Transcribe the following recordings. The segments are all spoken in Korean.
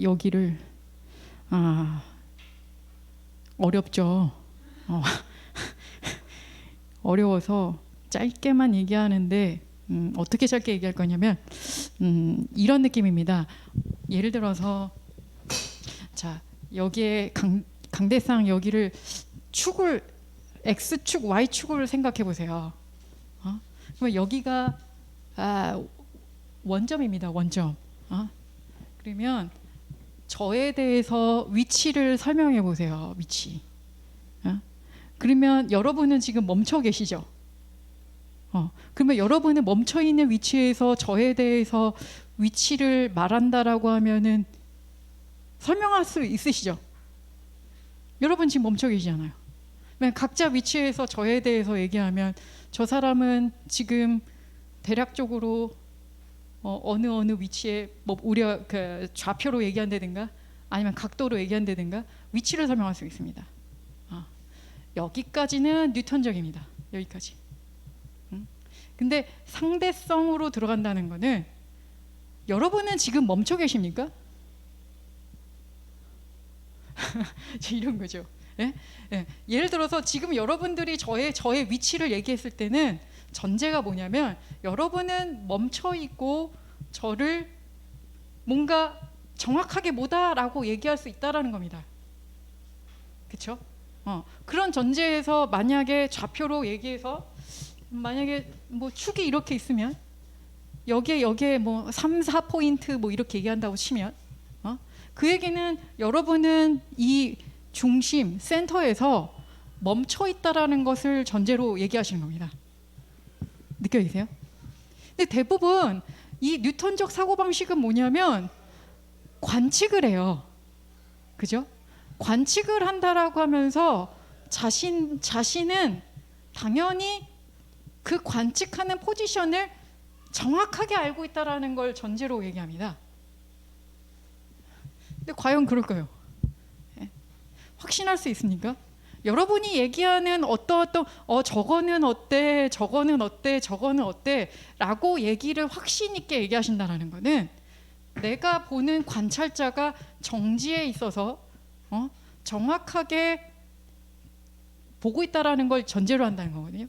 여기를 어렵죠. 어려워서 짧게만 얘기하는데 어떻게 짧게 얘기할 거냐면 이런 느낌입니다. 예를 들어서 자 여기에 강대상 여기를 축을 X축, Y축을 생각해 보세요. 그러면 여기가 원점입니다. 원점. 그러면 저에 대해서 위치를 설명해 보세요. 위치. 그러면 여러분은 지금 멈춰 계시죠? 그러면 여러분은 멈춰 있는 위치에서 저에 대해서 위치를 말한다라고 하면은 설명할 수 있으시죠? 여러분 지금 멈춰 계시잖아요. 각자 위치에서 저에 대해서 얘기하면 저 사람은 지금 대략적으로 어느 위치에 뭐 우리가 그 좌표로 얘기한다든가 아니면 각도로 얘기한다든가 위치를 설명할 수 있습니다. 여기까지는 뉴턴적입니다. 여기까지. 근데 상대성으로 들어간다는 거는 여러분은 지금 멈춰 계십니까? 이런 거죠. 예? 예. 예를 들어서 지금 여러분들이 저의 위치를 얘기했을 때는 전제가 뭐냐면 여러분은 멈춰 있고 저를 뭔가 정확하게 뭐다라고 얘기할 수 있다라는 겁니다. 그렇죠? 그런 전제에서 만약에 좌표로 얘기해서 만약에 뭐 축이 이렇게 있으면 여기에 뭐 3, 4포인트 뭐 이렇게 얘기한다고 치면 그 얘기는 여러분은 이 중심 센터에서 멈춰 있다라는 것을 전제로 얘기하시는 겁니다. 느껴지세요? 근데 대부분 이 뉴턴적 사고방식은 뭐냐면 관측을 해요. 그죠? 관측을 한다라고 하면서 자신은 당연히 그 관측하는 포지션을 정확하게 알고 있다라는 걸 전제로 얘기합니다. 근데 과연 그럴까요? 확신할 수 있습니까? 여러분이 얘기하는 어떤 저거는 어때, 저거는 어때, 저거는 어때 라고 얘기를 확신 있게 얘기하신다는 거는 내가 보는 관찰자가 정지에 있어서 정확하게 보고 있다라는 걸 전제로 한다는 거거든요.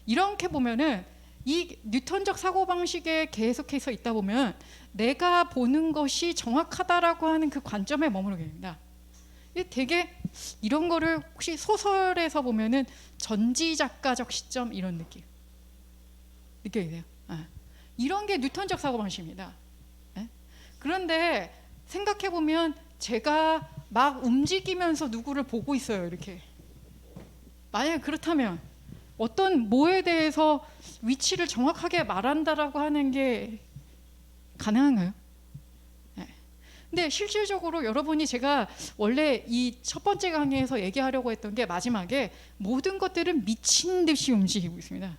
이렇게 보면은 이 뉴턴적 사고방식에 계속해서 있다 보면 내가 보는 것이 정확하다라고 하는 그 관점에 머무르게 됩니다. 되게 이런 거를 혹시 소설에서 보면은 전지작가적 시점 이런 느낌 느껴지세요? 이런 게 뉴턴적 사고방식입니다. 그런데 생각해 보면 제가 막 움직이면서 누구를 보고 있어요. 이렇게 만약에 그렇다면 어떤 뭐에 대해서 위치를 정확하게 말한다라고 하는 게 가능한가요? 근데 실질적으로 여러분이 제가 원래 이 첫 번째 강의에서 얘기하려고 했던 게 마지막에 모든 것들은 미친 듯이 움직이고 있습니다.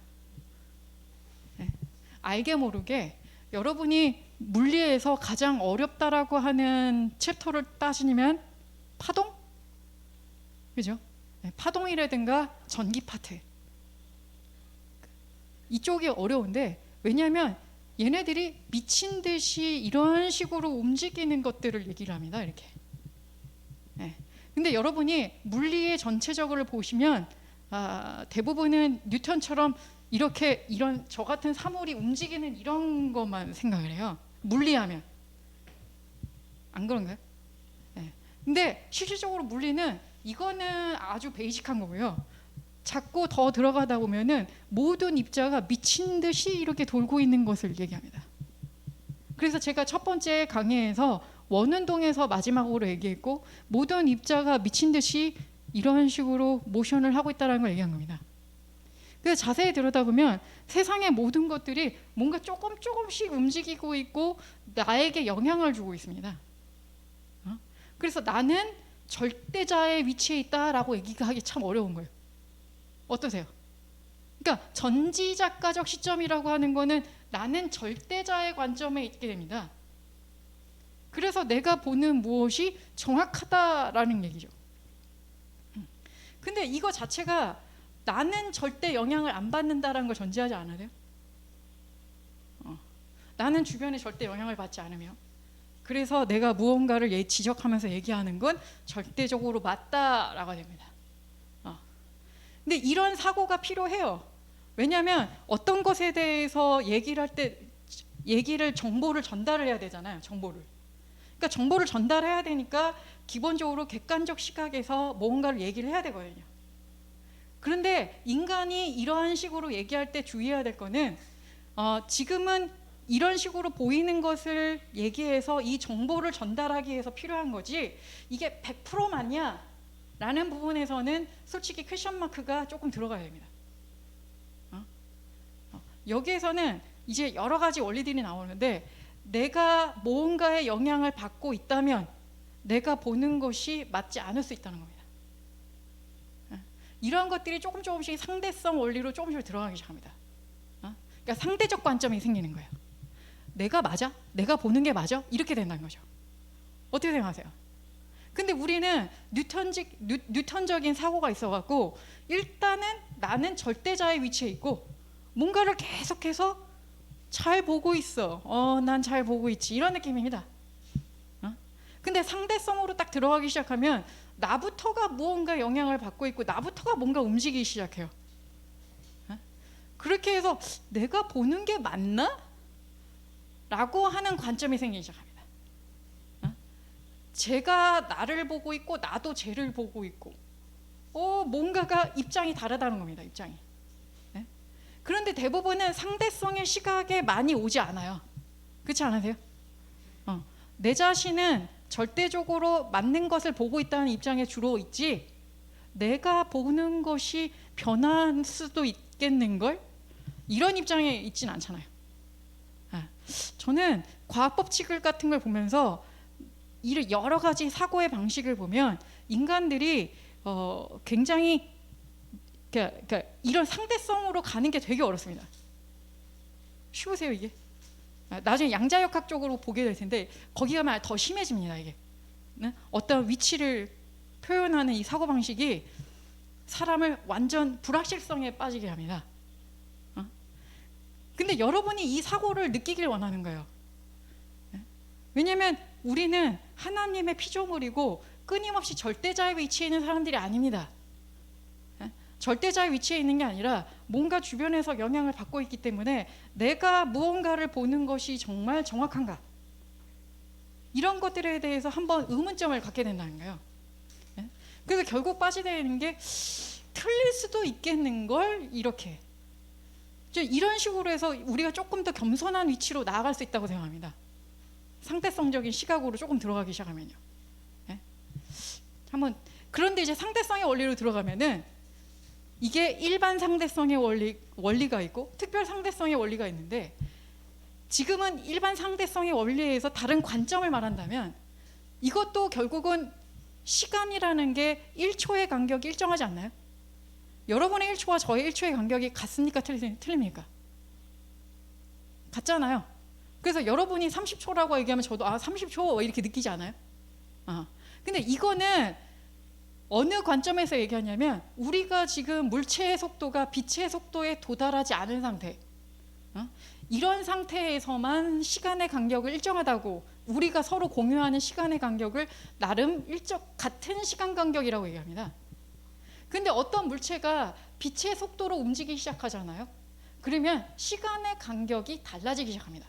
알게 모르게 여러분이 물리에서 가장 어렵다라고 하는 챕터를 따지면 파동? 그죠? 파동이라든가 전기 파트 이쪽이 어려운데 왜냐하면 얘네들이 미친 듯이 이런 식으로 움직이는 것들을 얘기를 합니다. 이렇게. 근데 여러분이 물리의 전체적으로 보시면 대부분은 뉴턴처럼 이렇게 이런 저 같은 사물이 움직이는 이런 것만 생각을 해요. 물리하면 안 그런가요? 근데 실질적으로 물리는 이거는 아주 베이직한 거고요. 자꾸 더 들어가다 보면은 모든 입자가 미친 듯이 이렇게 돌고 있는 것을 얘기합니다. 그래서 제가 첫 번째 강의에서 원운동에서 마지막으로 얘기했고 모든 입자가 미친 듯이 이런 식으로 모션을 하고 있다는 걸 얘기한 겁니다. 그래서 자세히 들여다보면 세상의 모든 것들이 뭔가 조금씩 움직이고 있고 나에게 영향을 주고 있습니다. 그래서 나는 절대자의 위치에 있다라고 얘기하기 참 어려운 거예요. 어떠세요? 그러니까 전지작가적 시점이라고 하는 거는 나는 절대자의 관점에 있게 됩니다. 그래서 내가 보는 무엇이 정확하다라는 얘기죠. 근데 이거 자체가 나는 절대 영향을 안 받는다라는 걸 전제하지 않아요? 나는 주변에 절대 영향을 받지 않으며 그래서 내가 무언가를 지적하면서 얘기하는 건 절대적으로 맞다라고 됩니다. 근데 이런 사고가 필요해요. 왜냐하면 어떤 것에 대해서 얘기를 할 때 정보를 전달을 해야 되잖아요. 그러니까 정보를 전달해야 되니까 기본적으로 객관적 시각에서 뭔가를 얘기를 해야 되거든요. 그런데 인간이 이러한 식으로 얘기할 때 주의해야 될 거는 지금은 이런 식으로 보이는 것을 얘기해서 이 정보를 전달하기 위해서 필요한 거지 이게 100% 맞냐? 라는 부분에서는 솔직히 퀘션 마크가 조금 들어가야 됩니다. 여기에서는 이제 여러 가지 원리들이 나오는데 내가 무언가의 영향을 받고 있다면 내가 보는 것이 맞지 않을 수 있다는 겁니다. 이러한 것들이 조금씩 상대성 원리로 조금씩 들어가기 시작합니다. 그러니까 상대적 관점이 생기는 거예요. 내가 맞아? 내가 보는 게 맞아? 이렇게 된다는 거죠. 어떻게 생각하세요? 근데 우리는 뉴턴적인 사고가 있어갖고 일단은 나는 절대자의 위치에 있고 뭔가를 계속해서 잘 보고 있어. 난 잘 보고 있지. 이런 느낌입니다. 근데 상대성으로 딱 들어가기 시작하면 나부터가 무언가 영향을 받고 있고 나부터가 뭔가 움직이기 시작해요. 그렇게 해서 내가 보는 게 맞나? 라고 하는 관점이 생기기 시작합니다. 제가 나를 보고 있고 나도 쟤를 보고 있고 뭔가가 입장이 다르다는 겁니다. 입장이. 그런데 대부분은 상대성의 시각에 많이 오지 않아요. 그렇지 않으세요? 내 자신은 절대적으로 맞는 것을 보고 있다는 입장에 주로 있지 내가 보는 것이 변할 수도 있겠는걸? 이런 입장에 있진 않잖아요. 저는 과학 법칙 같은 걸 보면서 이런 여러 가지 사고의 방식을 보면 인간들이 굉장히 그러니까 이런 상대성으로 가는 게 되게 어렵습니다. 쉬우세요 이게? 나중에 양자역학 쪽으로 보게 될 텐데 거기 가면 더 심해집니다 이게. 어떤 위치를 표현하는 이 사고 방식이 사람을 완전 불확실성에 빠지게 합니다. 근데 여러분이 이 사고를 느끼길 원하는 거예요. 왜냐하면 우리는 하나님의 피조물이고 끊임없이 절대자의 위치에 있는 사람들이 아닙니다. 절대자의 위치에 있는 게 아니라 뭔가 주변에서 영향을 받고 있기 때문에 내가 무언가를 보는 것이 정말 정확한가? 이런 것들에 대해서 한번 의문점을 갖게 된다는 거예요. 그래서 결국 빠지게 게 틀릴 수도 있겠는걸 이렇게. 이런 식으로 해서 우리가 조금 더 겸손한 위치로 나아갈 수 있다고 생각합니다. 상대성적인 시각으로 조금 들어가기 시작하면요. 그런데 이제 상대성의 원리로 들어가면은 이게 일반 상대성의 원리가 있고 특별 상대성의 원리가 있는데 지금은 일반 상대성의 원리에서 다른 관점을 말한다면 이것도 결국은 시간이라는 게 1초의 간격이 일정하지 않나요? 여러분의 1초와 저의 1초의 간격이 같습니까? 틀립니까? 같잖아요. 그래서 여러분이 30초라고 얘기하면 저도 30초 이렇게 느끼지 않아요? 근데 이거는 어느 관점에서 얘기하냐면 우리가 지금 물체의 속도가 빛의 속도에 도달하지 않은 상태 이런 상태에서만 시간의 간격을 일정하다고 우리가 서로 공유하는 시간의 간격을 나름 같은 시간 간격이라고 얘기합니다. 근데 어떤 물체가 빛의 속도로 움직이기 시작하잖아요. 그러면 시간의 간격이 달라지기 시작합니다.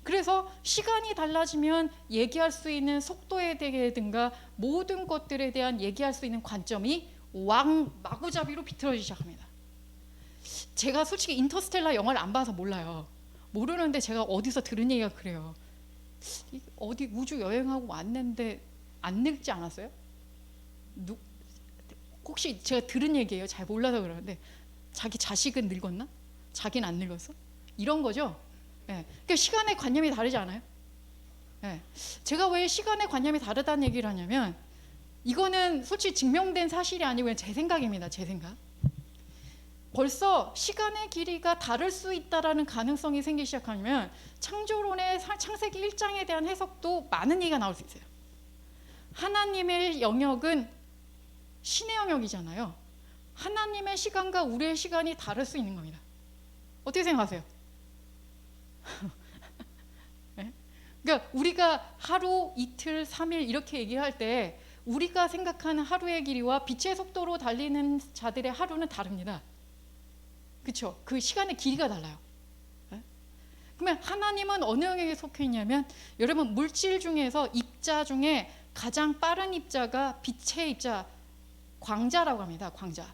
그래서 시간이 달라지면 얘기할 수 있는 속도에 대해든가 모든 것들에 대한 얘기할 수 있는 관점이 마구잡이로 비틀어지기 시작합니다. 제가 솔직히 인터스텔라 영화를 안 봐서 몰라요. 모르는데 제가 어디서 들은 얘기가 그래요. 어디 우주 여행하고 왔는데 안 늙지 않았어요? 혹시 제가 들은 얘기예요. 잘 몰라서 그러는데 자기 자식은 늙었나? 자기는 안 늙었어? 이런 거죠. 그러니까 시간의 관념이 다르지 않아요? 제가 왜 시간의 관념이 다르다는 얘기를 하냐면 이거는 솔직히 증명된 사실이 아니고 제 생각입니다. 제 생각. 벌써 시간의 길이가 다를 수 있다라는 가능성이 생기기 시작하면 창조론의 창세기 1장에 대한 해석도 많은 얘기가 나올 수 있어요. 하나님의 영역은 신의 영역이잖아요. 하나님의 시간과 우리의 시간이 다를 수 있는 겁니다. 어떻게 생각하세요? 그러니까 우리가 하루, 이틀, 3일 이렇게 얘기할 때 우리가 생각하는 하루의 길이와 빛의 속도로 달리는 자들의 하루는 다릅니다. 그렇죠? 그 시간의 길이가 달라요. 네? 그러면 하나님은 어느 영역에 속해 있냐면, 여러분 물질 중에서 입자 중에 가장 빠른 입자가 빛의 입자, 광자라고 합니다. 광자.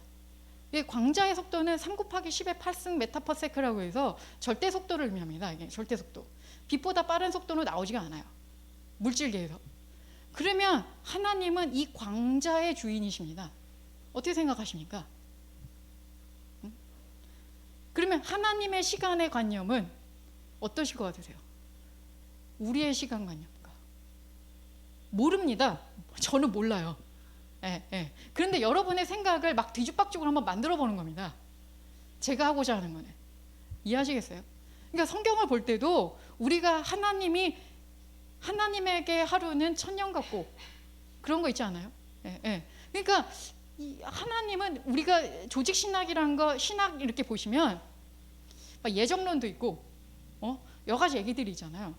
이 광자의 속도는 3 곱하기 10의 8승 메타퍼세크라고 해서 절대 속도를 의미합니다. 이게 절대 속도. 빛보다 빠른 속도는 나오지가 않아요. 물질계에서. 그러면 하나님은 이 광자의 주인이십니다. 어떻게 생각하십니까? 그러면 하나님의 시간의 관념은 어떠실 것 같으세요? 우리의 시간관념과 모릅니다. 저는 몰라요. 그런데 여러분의 생각을 막 뒤죽박죽으로 한번 만들어 보는 겁니다. 제가 하고자 하는 거는. 이해하시겠어요? 그러니까 성경을 볼 때도 우리가 하나님에게 하루는 1000년 같고 그런 거 있지 않아요? 그러니까 하나님은, 우리가 조직 신학이라는 거, 신학 이렇게 보시면 예정론도 있고 여러 가지 얘기들이 있잖아요.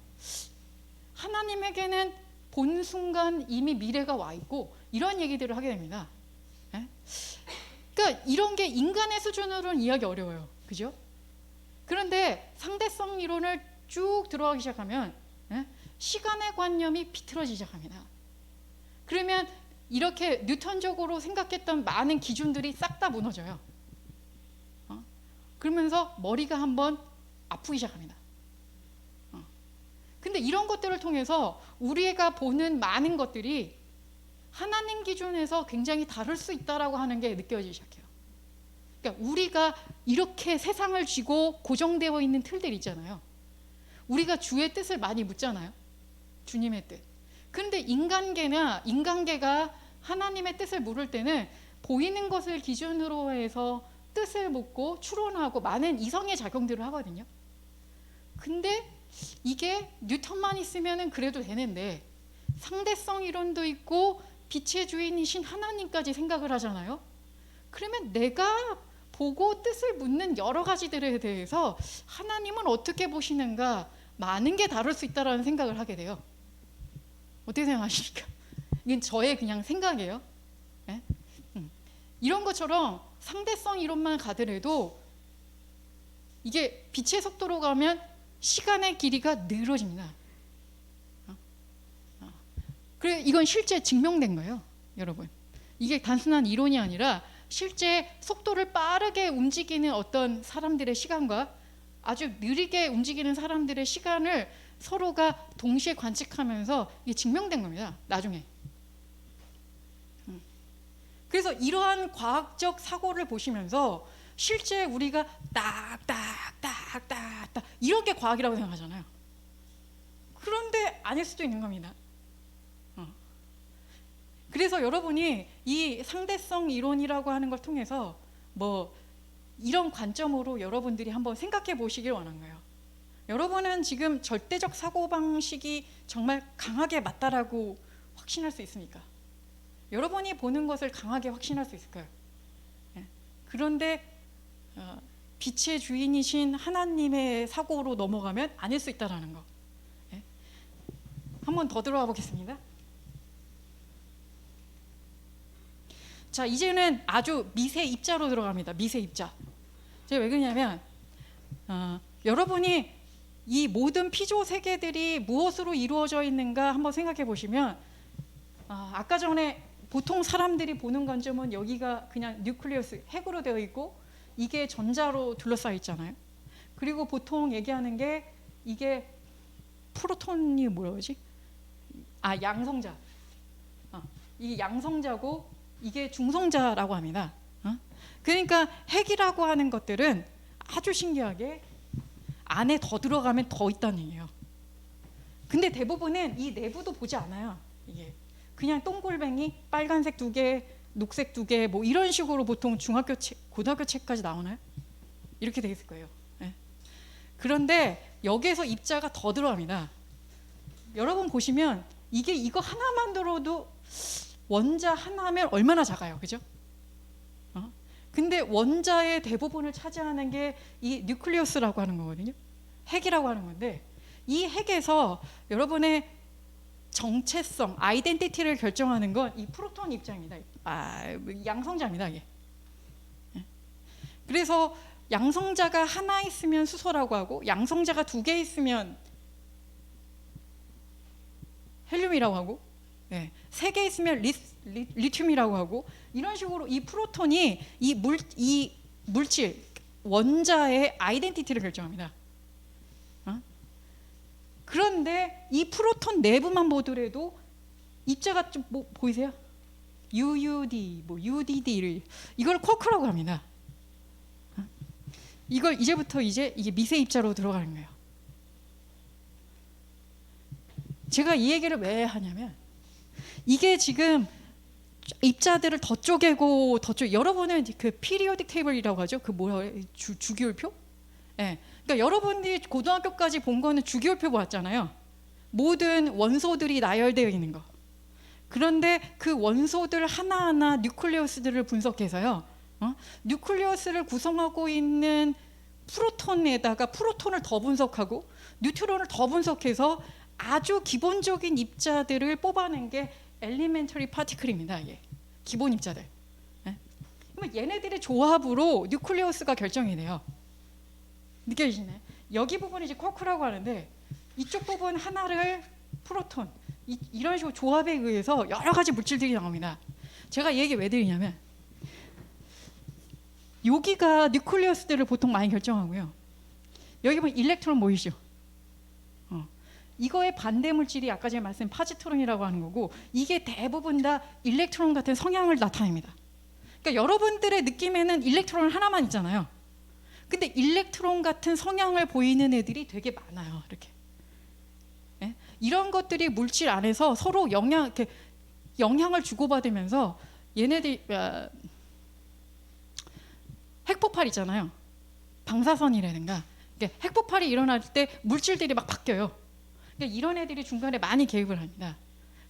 하나님에게는 본 순간 이미 미래가 와 있고 이런 얘기들을 하게 됩니다. 그러니까 이런 게 인간의 수준으로는 이해하기 어려워요. 그죠? 그런데 상대성 이론을 쭉 들어가기 시작하면 시간의 관념이 비틀어지기 시작합니다. 그러면 이렇게 뉴턴적으로 생각했던 많은 기준들이 싹 다 무너져요. 그러면서 머리가 한번 아프기 시작합니다. 근데 이런 것들을 통해서 우리가 보는 많은 것들이 하나님 기준에서 굉장히 다를 수 있다라고 하는 게 느껴지기 시작해요. 그러니까 우리가 이렇게 세상을 쥐고 고정되어 있는 틀들 있잖아요. 우리가 주의 뜻을 많이 묻잖아요. 주님의 뜻. 그런데 인간계가 하나님의 뜻을 물을 때는 보이는 것을 기준으로 해서 뜻을 묻고 추론하고 많은 이성의 작용들을 하거든요. 근데 이게 뉴턴만 있으면 그래도 되는데 상대성 이론도 있고 빛의 주인이신 하나님까지 생각을 하잖아요. 그러면 내가 보고 뜻을 묻는 여러 가지들에 대해서 하나님은 어떻게 보시는가, 많은 게 다를 수 있다는 생각을 하게 돼요. 어떻게 생각하십니까? 이건 저의 그냥 생각이에요. 이런 것처럼 상대성 이론만 가더라도 이게 빛의 속도로 가면 시간의 길이가 늘어집니다. 그래, 이건 실제 증명된 거예요, 여러분. 이게 단순한 이론이 아니라 실제 속도를 빠르게 움직이는 어떤 사람들의 시간과 아주 느리게 움직이는 사람들의 시간을 서로가 동시에 관측하면서 이게 증명된 겁니다, 나중에. 그래서 이러한 과학적 사고를 보시면서 실제 우리가 딱딱딱딱딱 이렇게 과학이라고 생각하잖아요. 그런데 아닐 수도 있는 겁니다. 그래서 여러분이 이 상대성 이론이라고 하는 걸 통해서 뭐 이런 관점으로 여러분들이 한번 생각해 보시길 원한 거예요. 여러분은 지금 절대적 사고방식이 정말 강하게 맞다라고 확신할 수 있습니까? 여러분이 보는 것을 강하게 확신할 수 있을까요? 그런데 빛의 주인이신 하나님의 사고로 넘어가면 아닐 수 있다는 거. 한 번 더 들어가 보겠습니다. 자, 이제는 아주 미세 입자로 들어갑니다. 미세 입자. 제가 왜 그러냐면 여러분이 이 모든 피조 세계들이 무엇으로 이루어져 있는가 한번 생각해 보시면 아까 전에 보통 사람들이 보는 관점은 여기가 그냥 뉴클리어스, 핵으로 되어 있고 이게 전자로 둘러싸여 있잖아요. 그리고 보통 얘기하는 게 이게 프로톤이 뭐지? 양성자. 이게 양성자고 이게 중성자라고 합니다. 그러니까 핵이라고 하는 것들은 아주 신기하게 안에 더 들어가면 더 있다는 얘기예요. 근데 대부분은 이 내부도 보지 않아요. 이게 그냥 동글뱅이 빨간색 2개, 녹색 2개 뭐 이런 식으로 보통 중학교 책, 고등학교 책까지 나오나요? 이렇게 돼 있을 거예요. 그런데 여기에서 입자가 더 들어갑니다. 여러분 보시면 이거 하나만 들어도 원자 하나면 얼마나 작아요, 그죠? 근데 원자의 대부분을 차지하는 게 이 뉴클리어스라고 하는 거거든요. 핵이라고 하는 건데 이 핵에서 여러분의 정체성, 아이덴티티를 결정하는 건 이 프로톤 입자입니다. 양성자입니다. 이게. 그래서 양성자가 하나 있으면 수소라고 하고 양성자가 2개 있으면 헬륨이라고 하고 3개 있으면 리튬이라고 하고 이런 식으로 이 프로톤이 이 물질 원자의 아이덴티티를 결정합니다. 그런데 이 프로톤 내부만 보더라도 입자가 좀 보이세요? UUD, UDD를 이걸 쿼크라고 합니다. 이걸 이제부터 이게 미세 입자로 들어가는 거예요. 제가 이 얘기를 왜 하냐면 이게 지금 입자들을 더 쪼개고 여러분은 그 피리오딕 테이블이라고 하죠. 그 주기율표? 그러니까 여러분들이 고등학교까지 본 거는 주기율표 보았잖아요. 모든 원소들이 나열되어 있는 거. 그런데 그 원소들 하나하나 뉴클리어스들을 분석해서요. 뉴클리어스를 구성하고 있는 프로톤에다가 프로톤을 더 분석하고 뉴트론을 더 분석해서 아주 기본적인 입자들을 뽑아낸 게 엘리멘터리 파티클입니다. 이게 기본 입자들. 그러면 얘네들의 조합으로 뉴클리어스가 결정이 돼요. 느껴지시나요? 여기 부분이 이제 쿼크라고 하는데 이쪽 부분 하나를 프로톤 이런 식으로 조합에 의해서 여러 가지 물질들이 나옵니다. 제가 이 얘기 왜 드리냐면 여기가 뉴클리어스들을 보통 많이 결정하고요. 여기 보면 일렉트론 보이시죠? 이거의 반대 물질이 아까 제가 말씀드린 파지트론이라고 하는 거고 이게 대부분 다 일렉트론 같은 성향을 나타냅니다. 그러니까 여러분들의 느낌에는 일렉트론 하나만 있잖아요. 근데 일렉트론 같은 성향을 보이는 애들이 되게 많아요. 이렇게. 이런 것들이 물질 안에서 서로 영향을 주고받으면서 얘네들이 핵폭발 있잖아요. 방사선이라든가 핵폭발이 일어날 때 물질들이 막 바뀌어요. 그러니까 이런 애들이 중간에 많이 개입을 합니다.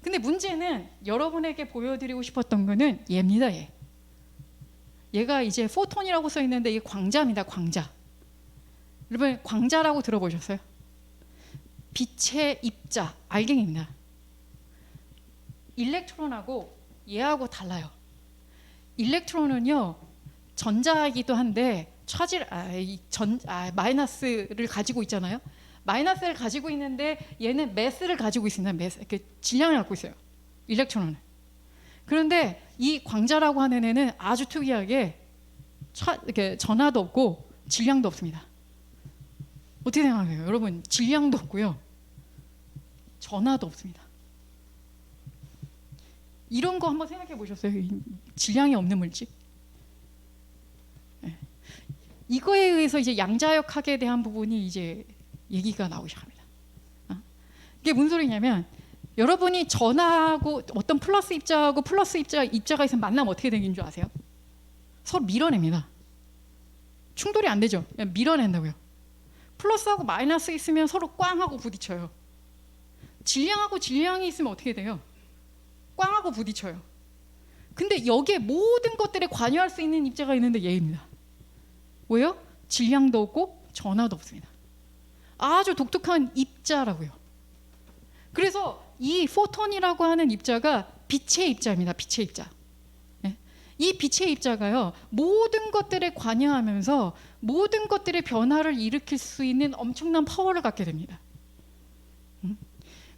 근데 문제는 여러분에게 보여드리고 싶었던 거는 얘입니다. 얘가 이제 포톤이라고 써 있는데 이게 광자입니다. 광자. 여러분 광자라고 들어보셨어요? 빛의 입자, 알갱입니다. 일렉트론하고 얘하고 달라요. 일렉트론은요 전자이기도 한데 마이너스를 가지고 있잖아요. 마이너스를 가지고 있는데 얘는 매스를 가지고 있습니다. 매스, 이렇게 질량을 갖고 있어요. 일렉트론은. 그런데 이 광자라고 하는 애는 아주 특이하게 이렇게 전하도 없고 질량도 없습니다. 어떻게 생각해요? 여러분 질량도 없고요. 전하도 없습니다. 이런 거 한번 생각해 보셨어요? 질량이 없는 물질? 이거에 의해서 이제 양자역학에 대한 부분이 이제 얘기가 나오기 시작합니다. 이게 무슨 소리냐면 여러분이 전하고 어떤 플러스 입자하고 플러스 입자가 있으면 만나면 어떻게 되는 줄 아세요? 서로 밀어냅니다. 충돌이 안 되죠. 그냥 밀어낸다고요. 플러스하고 마이너스 있으면 서로 꽝하고 부딪혀요. 질량하고 질량이 있으면 어떻게 돼요? 꽝하고 부딪혀요. 근데 여기에 모든 것들에 관여할 수 있는 입자가 있는데 얘입니다. 왜요? 질량도 없고 전하도 없습니다. 아주 독특한 입자라고요. 그래서 이 포톤이라고 하는 입자가 빛의 입자입니다. 빛의 입자. 이 빛의 입자가요 모든 것들에 관여하면서 모든 것들의 변화를 일으킬 수 있는 엄청난 파워를 갖게 됩니다.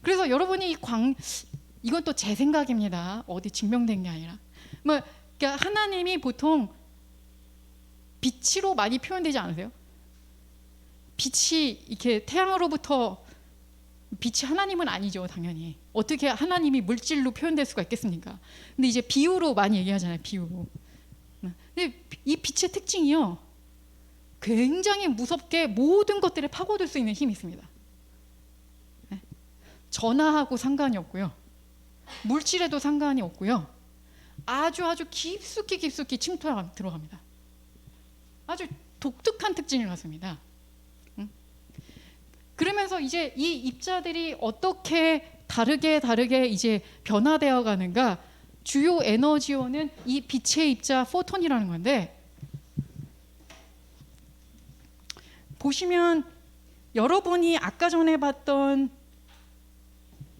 그래서 여러분이 이건 또 제 생각입니다. 어디 증명된 게 아니라 그러니까 하나님이 보통 빛으로 많이 표현되지 않으세요? 빛이 이렇게 태양으로부터 빛이 하나님은 아니죠, 당연히. 어떻게 하나님이 물질로 표현될 수가 있겠습니까? 근데 이제 비유로 많이 얘기하잖아요, 비유로. 근데 이 빛의 특징이요, 굉장히 무섭게 모든 것들을 파고들 수 있는 힘이 있습니다. 전하하고 상관이 없고요, 물질에도 상관이 없고요, 아주 깊숙이 침투 들어갑니다. 아주 독특한 특징을 갖습니다. 그러면서 이제 이 입자들이 어떻게 다르게 이제 변화되어 가는가, 주요 에너지원은 이 빛의 입자 포톤이라는 건데, 보시면 여러분이 아까 전에 봤던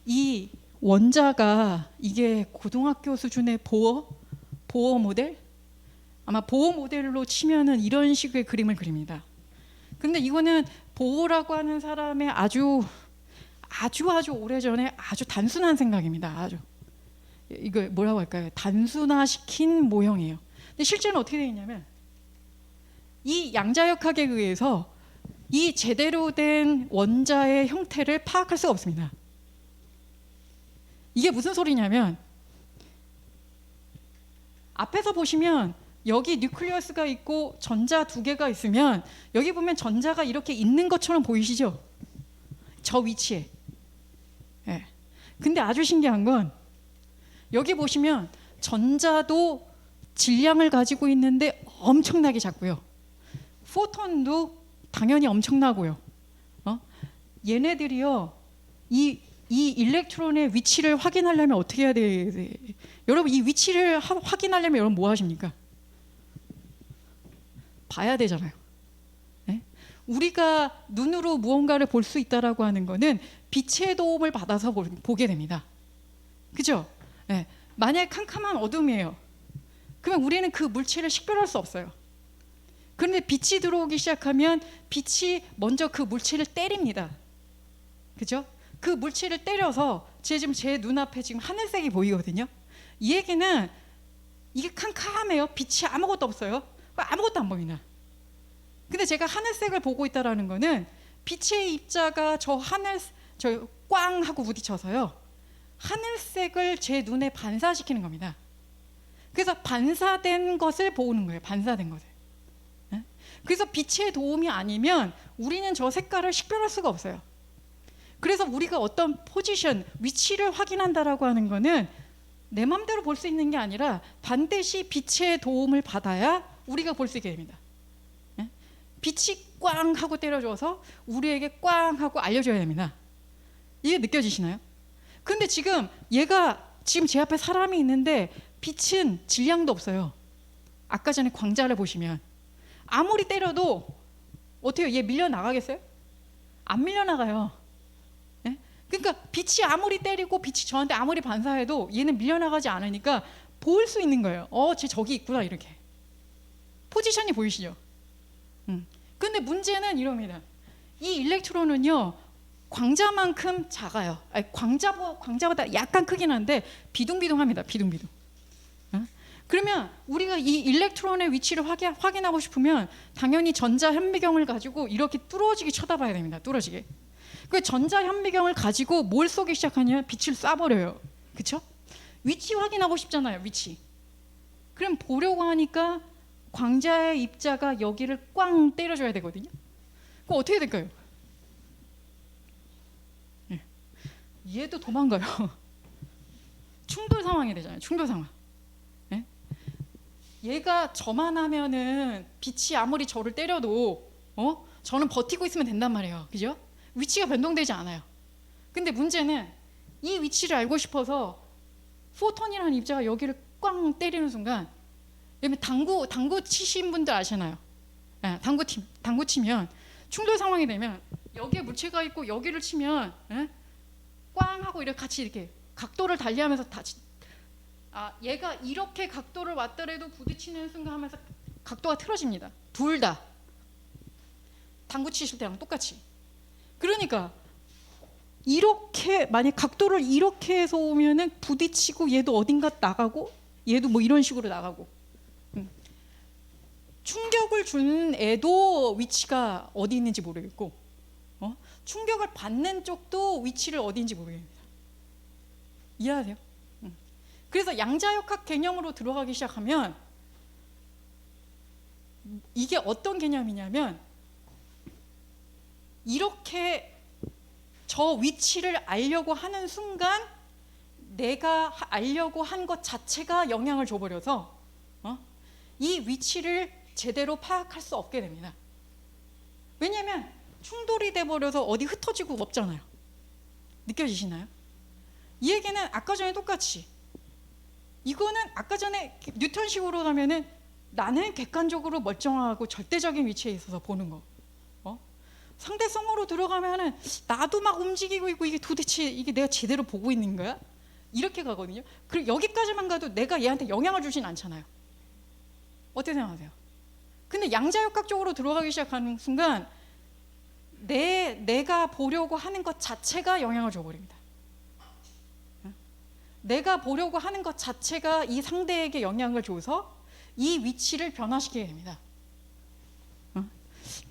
이 원자가 이게 고등학교 수준의 보어 모델? 아마 보어 모델로 치면은 이런 식의 그림을 그립니다. 근데 이거는 보어라고 하는 사람의 아주 오래전에 아주 단순한 생각입니다. 아주 이거 뭐라고 할까요? 단순화시킨 모형이에요. 근데 실제는 어떻게 되어 있냐면 이 양자역학에 의해서 이 제대로 된 원자의 형태를 파악할 수가 없습니다. 이게 무슨 소리냐면 앞에서 보시면 여기 뉴클리어스가 있고 전자 두 개가 있으면 여기 보면 전자가 이렇게 있는 것처럼 보이시죠? 저 위치에. 네. 근데 아주 신기한 건 여기 보시면 전자도 질량을 가지고 있는데 엄청나게 작고요. 포톤도 당연히 엄청나고요. 얘네들이요. 이 일렉트론의 위치를 확인하려면 어떻게 해야 돼? 여러분 이 위치를 확인하려면 여러분 뭐 하십니까? 봐야 되잖아요. 네? 우리가 눈으로 무언가를 볼 수 있다라고 하는 거는 빛의 도움을 받아서 보게 됩니다. 그죠? 네. 만약 캄캄한 어둠이에요. 그러면 우리는 그 물체를 식별할 수 없어요. 그런데 빛이 들어오기 시작하면 빛이 먼저 그 물체를 때립니다. 그죠? 그 물체를 때려서 지금 제 눈앞에 지금 하늘색이 보이거든요. 이 얘기는 이게 캄캄해요. 빛이 아무것도 없어요. 아무것도 안 보이나. 근데 제가 하늘색을 보고 있다라는 거는 빛의 입자가 저 꽝 하고 부딪혀서요. 하늘색을 제 눈에 반사시키는 겁니다. 그래서 반사된 것을 보는 거예요. 반사된 것을. 그래서 빛의 도움이 아니면 우리는 저 색깔을 식별할 수가 없어요. 그래서 우리가 어떤 포지션, 위치를 확인한다라고 하는 거는 내 마음대로 볼 수 있는 게 아니라 반드시 빛의 도움을 받아야 우리가 볼 수 있게 됩니다. 빛이 꽝 하고 때려줘서 우리에게 꽝 하고 알려줘야 됩니다. 이게 느껴지시나요? 근데 지금 지금 제 앞에 사람이 있는데 빛은 질량도 없어요. 아까 전에 광자를 보시면 아무리 때려도 어때요? 얘 밀려나가겠어요? 안 밀려나가요. 네? 그러니까 빛이 아무리 때리고 빛이 저한테 아무리 반사해도 얘는 밀려나가지 않으니까 볼 수 있는 거예요. 쟤 저기 있구나 이렇게. 포지션이 보이시죠? 근데 문제는 이럽니다. 이 일렉트론은요 광자만큼 작아요. 아니, 광자보다 약간 크긴 한데 비둥비둥합니다. 비둥비둥. 그러면 우리가 이 일렉트론의 위치를 확인하고 싶으면 당연히 전자 현미경을 가지고 이렇게 뚫어지게 쳐다봐야 됩니다. 뚫어지게. 그 전자 현미경을 가지고 뭘 쏘기 시작하냐면 빛을 쏴버려요. 그렇죠? 위치 확인하고 싶잖아요. 위치. 그럼 보려고 하니까 광자의 입자가 여기를 꽝 때려줘야 되거든요. 그럼 어떻게 될까요? 얘도 도망가요. 충돌 상황이 되잖아요. 충돌 상황. 얘가 저만 하면은 빛이 아무리 저를 때려도 저는 버티고 있으면 된단 말이에요. 그죠? 위치가 변동되지 않아요. 근데 문제는 이 위치를 알고 싶어서 포톤이라는 입자가 여기를 꽝 때리는 순간 여러분 당구 치신 분들 아시나요? 네, 당구 치면 충돌 상황이 되면 여기에 물체가 있고 여기를 치면 꽝 하고 이렇게 같이 이렇게 각도를 달리하면서 얘가 이렇게 각도를 왔더라도 부딪히는 순간 하면서 각도가 틀어집니다. 둘 다. 당구 치실 때랑 똑같이. 그러니까 이렇게 만약 각도를 이렇게 해서 오면은 부딪히고 얘도 어딘가 나가고 얘도 뭐 이런 식으로 나가고 충격을 준 애도 위치가 어디 있는지 모르겠고 충격을 받는 쪽도 위치를 어디인지 모르겠습니다. 이해하세요? 그래서 양자역학 개념으로 들어가기 시작하면 이게 어떤 개념이냐면 이렇게 저 위치를 알려고 하는 순간 내가 알려고 한 것 자체가 영향을 줘버려서 이 위치를 제대로 파악할 수 없게 됩니다. 왜냐하면 충돌이 돼버려서 어디 흩어지고 없잖아요. 느껴지시나요? 이 얘기는 아까 전에 똑같이 이거는 아까 전에 뉴턴식으로 가면은 나는 객관적으로 멀쩡하고 절대적인 위치에 있어서 보는 거. 상대성으로 들어가면은 나도 막 움직이고 있고 이게 도대체 이게 내가 제대로 보고 있는 거야? 이렇게 가거든요. 그리고 여기까지만 가도 내가 얘한테 영향을 주진 않잖아요. 어떻게 생각하세요? 근데 양자역학 쪽으로 들어가기 시작하는 순간 내가 보려고 하는 것 자체가 영향을 줘버립니다. 내가 보려고 하는 것 자체가 이 상대에게 영향을 줘서 이 위치를 변화시키게 됩니다.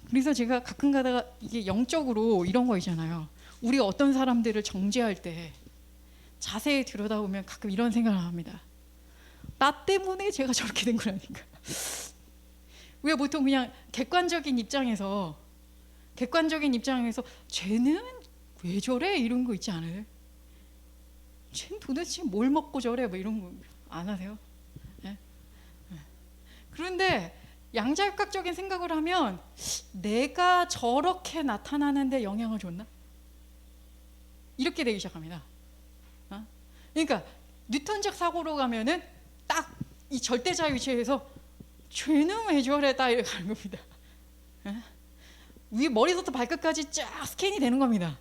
그래서 제가 가끔 가다가 이게 영적으로 이런 거 있잖아요. 우리가 어떤 사람들을 정죄할 때 자세히 들여다보면 가끔 이런 생각을 합니다. 나 때문에 제가 저렇게 된 거라니까. 우리가 보통 그냥 객관적인 입장에서 쟤는 왜 저래? 이런 거 있지 않아요? 쟤는 도대체 뭘 먹고 저래? 뭐 이런 거 안 하세요? 네? 네. 그런데 양자역학적인 생각을 하면 내가 저렇게 나타나는데 영향을 줬나? 이렇게 되기 시작합니다. 그러니까 뉴턴적 사고로 가면은 딱 이 절대자 위치에서 쟤는 왜 저래? 딱 이렇게 가는 겁니다. 위 머리부터 발끝까지 쫙 스캔이 되는 겁니다.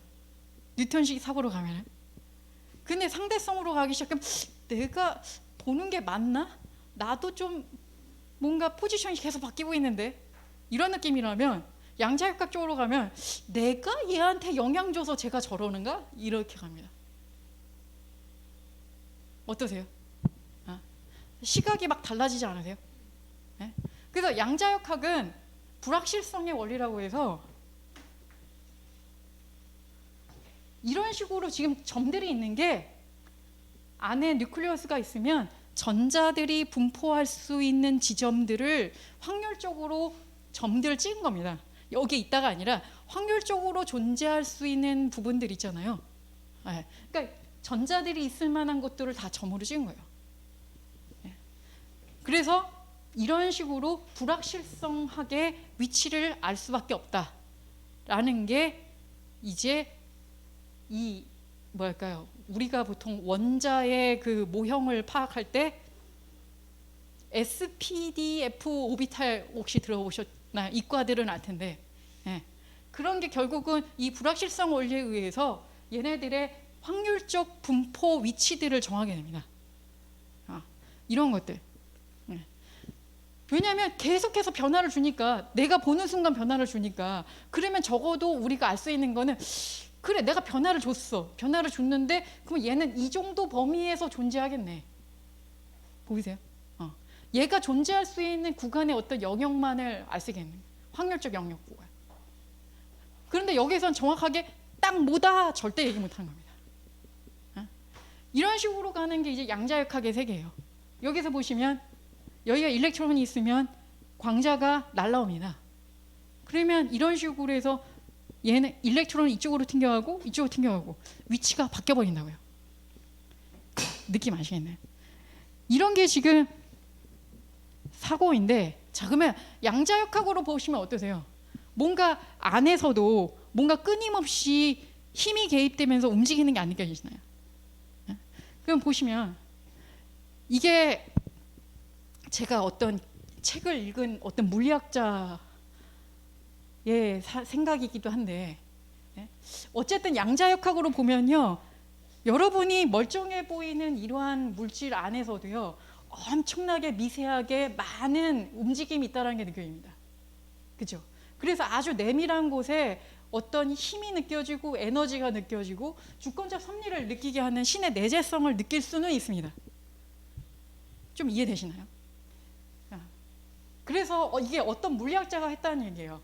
뉴턴식 사고로 가면은. 근데 상대성으로 가기 시작하면 내가 보는 게 맞나? 나도 좀 뭔가 포지션이 계속 바뀌고 있는데 이런 느낌이라면 양자역학 쪽으로 가면 내가 얘한테 영향 줘서 제가 저러는가? 이렇게 갑니다. 어떠세요? 시각이 막 달라지지 않으세요? 네? 그래서 양자역학은 불확실성의 원리라고 해서 이런 식으로 지금 점들이 있는 게 안에 뉴클리어스가 있으면 전자들이 분포할 수 있는 지점들을 확률적으로 점들을 찍은 겁니다. 여기 있다가 아니라 확률적으로 존재할 수 있는 부분들 있잖아요. 네. 그러니까 전자들이 있을 만한 것들을 다 점으로 찍은 거예요. 네. 그래서 이런 식으로 불확실성하게 위치를 알 수밖에 없다라는 게 이제 이 뭐랄까요? 우리가 보통 원자의 그 모형을 파악할 때 SPDF 오비탈 혹시 들어보셨나요? 이과들은 알 텐데 그런 게 결국은 이 불확실성 원리에 의해서 얘네들의 확률적 분포 위치들을 정하게 됩니다. 이런 것들. 왜냐하면 계속해서 변화를 주니까 내가 보는 순간 변화를 주니까 그러면 적어도 우리가 알 수 있는 거는 그래 내가 변화를 줬는데 그럼 얘는 이 정도 범위에서 존재하겠네. 보이세요? 얘가 존재할 수 있는 구간의 어떤 영역만을 알 수 있겠네. 확률적 영역 구간. 그런데 여기서는 정확하게 딱 뭐다 절대 얘기 못하는 겁니다. 이런 식으로 가는 게 이제 양자역학의 세계예요. 여기서 보시면 여기가 일렉트론이 있으면 광자가 날라옵니다. 그러면 이런 식으로 해서 얘는 일렉트론은 이쪽으로 튕겨가고 이쪽으로 튕겨가고 위치가 바뀌어 버린다고요. 느낌 아시겠나요? 이런 게 지금 사고인데, 자 그러면 양자역학으로 보시면 어떠세요? 뭔가 안에서도 뭔가 끊임없이 힘이 개입되면서 움직이는 게 안 느껴지시나요? 그럼 보시면 이게 제가 어떤 책을 읽은 어떤 물리학자의 생각이기도 한데 어쨌든 양자역학으로 보면요, 여러분이 멀쩡해 보이는 이러한 물질 안에서도요 엄청나게 미세하게 많은 움직임이 있다는 게 느껴집니다. 그죠? 그래서 아주 내밀한 곳에 어떤 힘이 느껴지고 에너지가 느껴지고 주권적 섭리를 느끼게 하는 신의 내재성을 느낄 수는 있습니다. 좀 이해되시나요? 그래서 이게 어떤 물리학자가 했다는 얘기예요.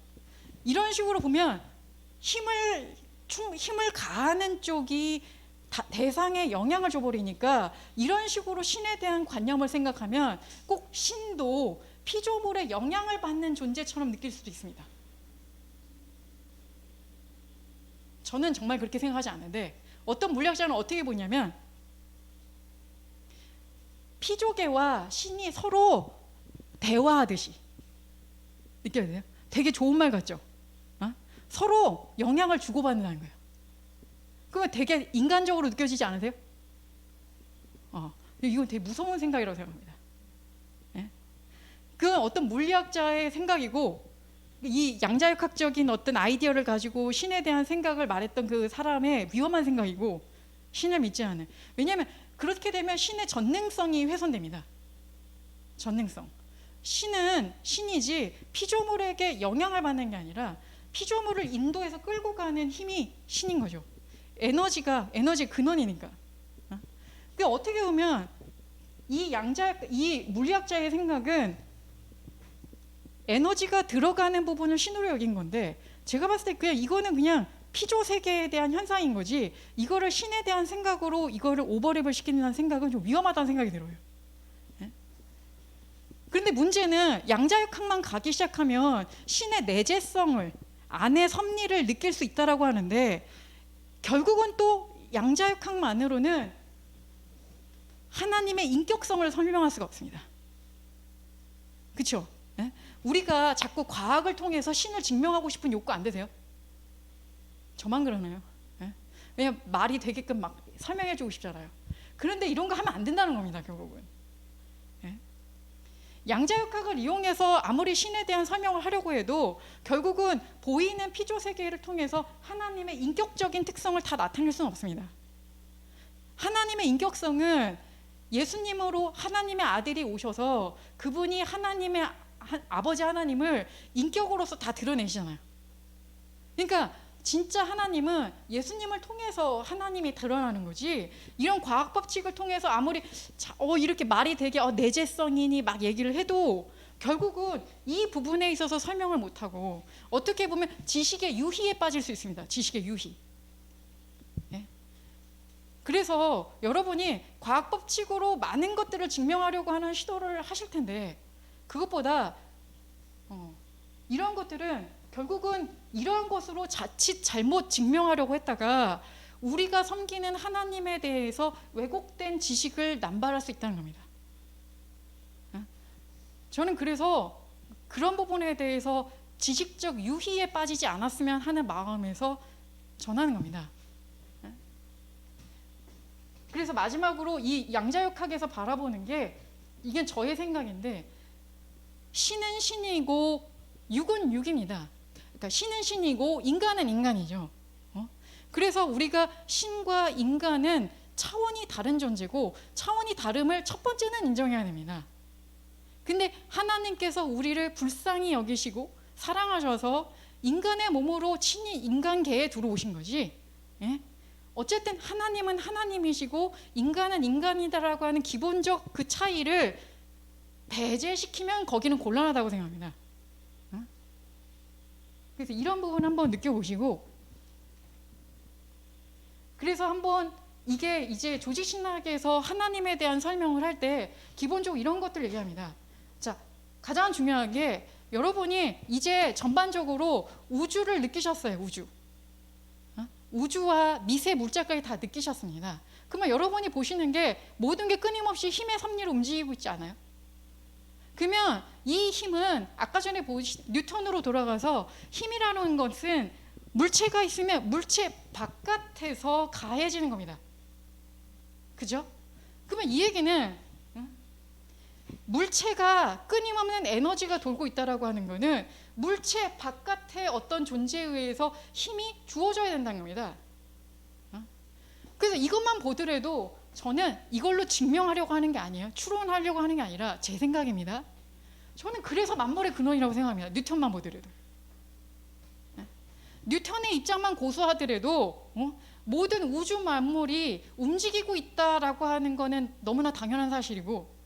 이런 식으로 보면 힘을 가하는 쪽이 대상에 영향을 줘버리니까 이런 식으로 신에 대한 관념을 생각하면 꼭 신도 피조물의 영향을 받는 존재처럼 느낄 수도 있습니다. 저는 정말 그렇게 생각하지 않는데 어떤 물리학자는 어떻게 보냐면 피조계와 신이 서로 대화하듯이 느껴야 돼요? 되게 좋은 말 같죠? 서로 영향을 주고받는다는 거예요. 그러면 되게 인간적으로 느껴지지 않으세요? 이건 되게 무서운 생각이라고 생각합니다. 그건 어떤 물리학자의 생각이고 이 양자역학적인 어떤 아이디어를 가지고 신에 대한 생각을 말했던 그 사람의 위험한 생각이고, 신을 믿지 않은. 왜냐하면 그렇게 되면 신의 전능성이 훼손됩니다. 전능성. 신은 신이지 피조물에게 영향을 받는 게 아니라 피조물을 인도해서 끌고 가는 힘이 신인 거죠. 에너지가 근원이니까. 근데 어떻게 보면 이 물리학자의 생각은 에너지가 들어가는 부분을 신으로 여긴 건데, 제가 봤을 때 그냥 이거는 그냥 피조 세계에 대한 현상인 거지, 이거를 신에 대한 생각으로 이거를 오버랩을 시키는 생각은 좀 위험하다는 생각이 들어요. 그런데 문제는 양자역학만 가기 시작하면 신의 내재성을, 안의 섭리를 느낄 수 있다라고 하는데, 결국은 또 양자역학만으로는 하나님의 인격성을 설명할 수가 없습니다. 그렇죠? 우리가 자꾸 과학을 통해서 신을 증명하고 싶은 욕구 안 되세요? 저만 그러나요? 왜냐면 말이 되게끔 막 설명해주고 싶잖아요. 그런데 이런 거 하면 안 된다는 겁니다, 결국은. 양자역학을 이용해서 아무리 신에 대한 설명을 하려고 해도 결국은 보이는 피조 세계를 통해서 하나님의 인격적인 특성을 다 나타낼 수는 없습니다. 하나님의 인격성은 예수님으로 하나님의 아들이 오셔서 그분이 하나님의 아버지 하나님을 인격으로서 다 드러내시잖아요. 그러니까 진짜 하나님은 예수님을 통해서 하나님이 드러나는 거지, 이런 과학 법칙을 통해서 아무리 이렇게 말이 되게 내재성이니 막 얘기를 해도 결국은 이 부분에 있어서 설명을 못하고, 어떻게 보면 지식의 유희에 빠질 수 있습니다. 지식의 유희. 그래서 여러분이 과학 법칙으로 많은 것들을 증명하려고 하는 시도를 하실 텐데, 그것보다 이런 것들은 결국은 이러한 것으로 자칫 잘못 증명하려고 했다가 우리가 섬기는 하나님에 대해서 왜곡된 지식을 남발할 수 있다는 겁니다. 저는 그래서 그런 부분에 대해서 지식적 유희에 빠지지 않았으면 하는 마음에서 전하는 겁니다. 그래서 마지막으로 이 양자역학에서 바라보는 게, 이게 저의 생각인데, 신은 신이고 육은 육입니다. 그러니까 신은 신이고 인간은 인간이죠. 그래서 우리가 신과 인간은 차원이 다른 존재고, 차원이 다름을 첫 번째는 인정해야 됩니다. 근데 하나님께서 우리를 불쌍히 여기시고 사랑하셔서 인간의 몸으로 친히 인간계에 들어오신 거지. 어쨌든 하나님은 하나님이시고 인간은 인간이다라고 하는 기본적 그 차이를 배제시키면 거기는 곤란하다고 생각합니다. 그래서 이런 부분 한번 느껴보시고, 그래서 한번 이게 이제 조직신학에서 하나님에 대한 설명을 할 때 기본적으로 이런 것들 얘기합니다. 자, 가장 중요한 게, 여러분이 이제 전반적으로 우주를 느끼셨어요. 우주와 미세 물자까지 다 느끼셨습니다. 그러면 여러분이 보시는 게 모든 게 끊임없이 힘의 섭리로 움직이고 있지 않아요? 그러면 이 힘은 아까 전에 뉴턴으로 돌아가서, 힘이라는 것은 물체가 있으면 물체 바깥에서 가해지는 겁니다. 그죠? 그러면 이 얘기는 물체가 끊임없는 에너지가 돌고 있다라고 하는 거는 물체 바깥의 어떤 존재에 의해서 힘이 주어져야 된다는 겁니다. 그래서 이것만 보더라도 저는 이걸로 증명하려고 하는 게 아니에요. 추론하려고 하는 게 아니라 제 생각입니다. 저는 그래서 만물의 근원이라고 생각합니다. 뉴턴만 보더라도. 뉴턴의 입장만 고수하더라도 모든 우주 만물이 움직이고 있다라고 하는 거는 너무나 당연한 사실이고,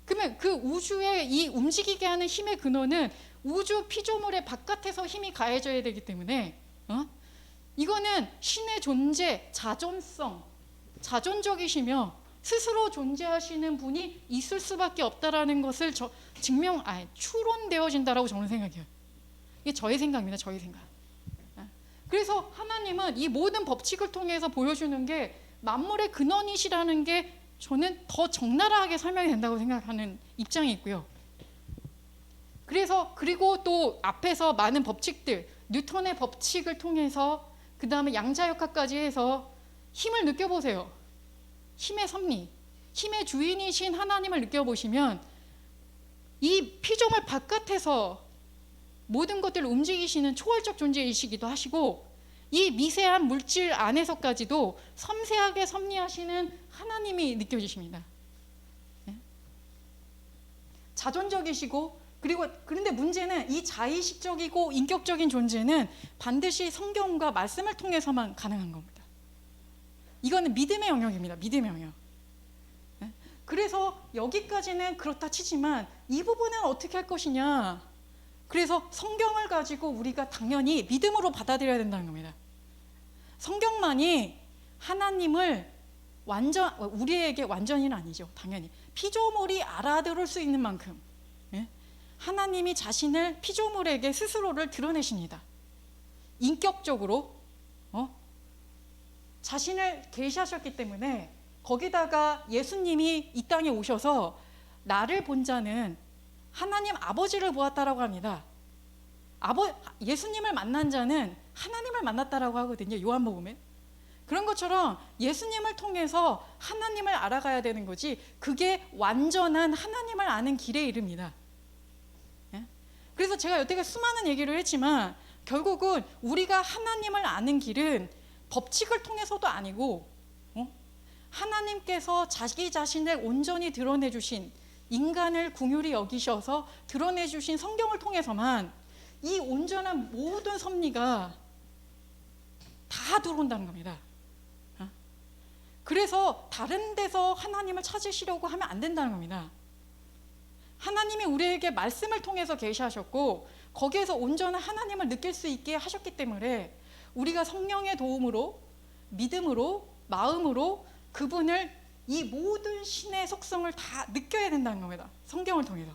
그러면 그 우주의 이 움직이게 하는 힘의 근원은 우주 피조물의 바깥에서 힘이 가해져야 되기 때문에 이거는 신의 존재, 자존적이시며 스스로 존재하시는 분이 있을 수밖에 없다라는 것을 추론되어진다라고 저는 생각해요. 이게 저의 생각입니다. 저의 생각. 그래서 하나님은 이 모든 법칙을 통해서 보여주는 게 만물의 근원이시라는 게 저는 더 적나라하게 설명이 된다고 생각하는 입장이 있고요. 그래서 그리고 또 앞에서 많은 법칙들, 뉴턴의 법칙을 통해서 그 다음에 양자역학까지 해서 힘을 느껴보세요. 힘의 섭리, 힘의 주인이신 하나님을 느껴보시면 이 피조물 바깥에서 모든 것들을 움직이시는 초월적 존재이시기도 하시고 이 미세한 물질 안에서까지도 섬세하게 섭리하시는 하나님이 느껴지십니다. 자존적이시고 그런데 문제는 이 자의식적이고 인격적인 존재는 반드시 성경과 말씀을 통해서만 가능한 겁니다. 이거는 믿음의 영역입니다. 믿음의 영역. 그래서 여기까지는 그렇다 치지만 이 부분은 어떻게 할 것이냐. 그래서 성경을 가지고 우리가 당연히 믿음으로 받아들여야 된다는 겁니다. 성경만이 하나님을 우리에게 완전히는 아니죠. 당연히 피조물이 알아들을 수 있는 만큼 하나님이 자신을 피조물에게 스스로를 드러내십니다. 인격적으로 자신을 계시하셨기 때문에 거기다가 예수님이 이 땅에 오셔서 나를 본 자는 하나님 아버지를 보았다라고 합니다. 예수님을 만난 자는 하나님을 만났다라고 하거든요. 요한복음에. 그런 것처럼 예수님을 통해서 하나님을 알아가야 되는 거지, 그게 완전한 하나님을 아는 길에 이릅니다. 그래서 제가 여태까지 수많은 얘기를 했지만 결국은 우리가 하나님을 아는 길은 법칙을 통해서도 아니고 하나님께서 자기 자신을 온전히 드러내 주신, 인간을 긍휼히 여기셔서 드러내 주신 성경을 통해서만 이 온전한 모든 섭리가 다 들어온다는 겁니다. 그래서 다른 데서 하나님을 찾으시려고 하면 안 된다는 겁니다. 하나님이 우리에게 말씀을 통해서 계시하셨고 거기에서 온전한 하나님을 느낄 수 있게 하셨기 때문에 우리가 성령의 도움으로, 믿음으로, 마음으로 그분을, 이 모든 신의 속성을 다 느껴야 된다는 겁니다. 성경을 통해서.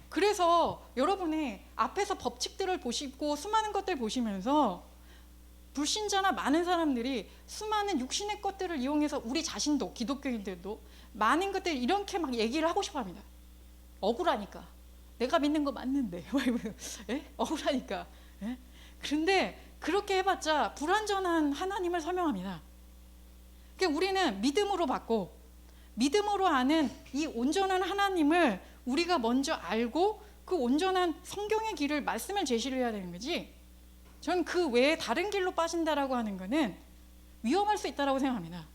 그래서 여러분이 앞에서 법칙들을 보시고 수많은 것들 보시면서 불신자나 많은 사람들이 수많은 육신의 것들을 이용해서 우리 자신도, 기독교인들도 많은 것들 이렇게 막 얘기를 하고 싶어 합니다. 억울하니까. 내가 믿는 거 맞는데. 억울하니까. 그런데 그렇게 해봤자 불완전한 하나님을 설명합니다. 그러니까 우리는 믿음으로 받고 믿음으로 아는 이 온전한 하나님을 우리가 먼저 알고 그 온전한 성경의 길을, 말씀을 제시를 해야 되는 거지, 전 그 외에 다른 길로 빠진다라고 하는 거는 위험할 수 있다라고 생각합니다.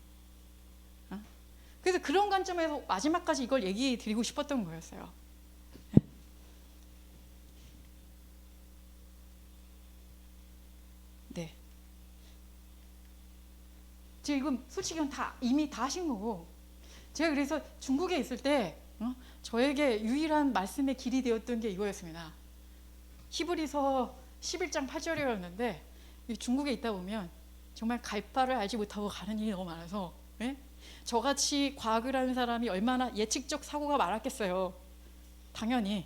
그래서 그런 관점에서 마지막까지 이걸 얘기 드리고 싶었던 거였어요. 네. 제가 이건 솔직히 이미 다 하신 거고, 제가 그래서 중국에 있을 때 저에게 유일한 말씀의 길이 되었던 게 이거였습니다. 히브리서 11장 8절이었는데 중국에 있다 보면 정말 갈 바를 알지 못하고 가는 일이 너무 많아서 저같이 과학을 하는 사람이 얼마나 예측적 사고가 많았겠어요. 당연히.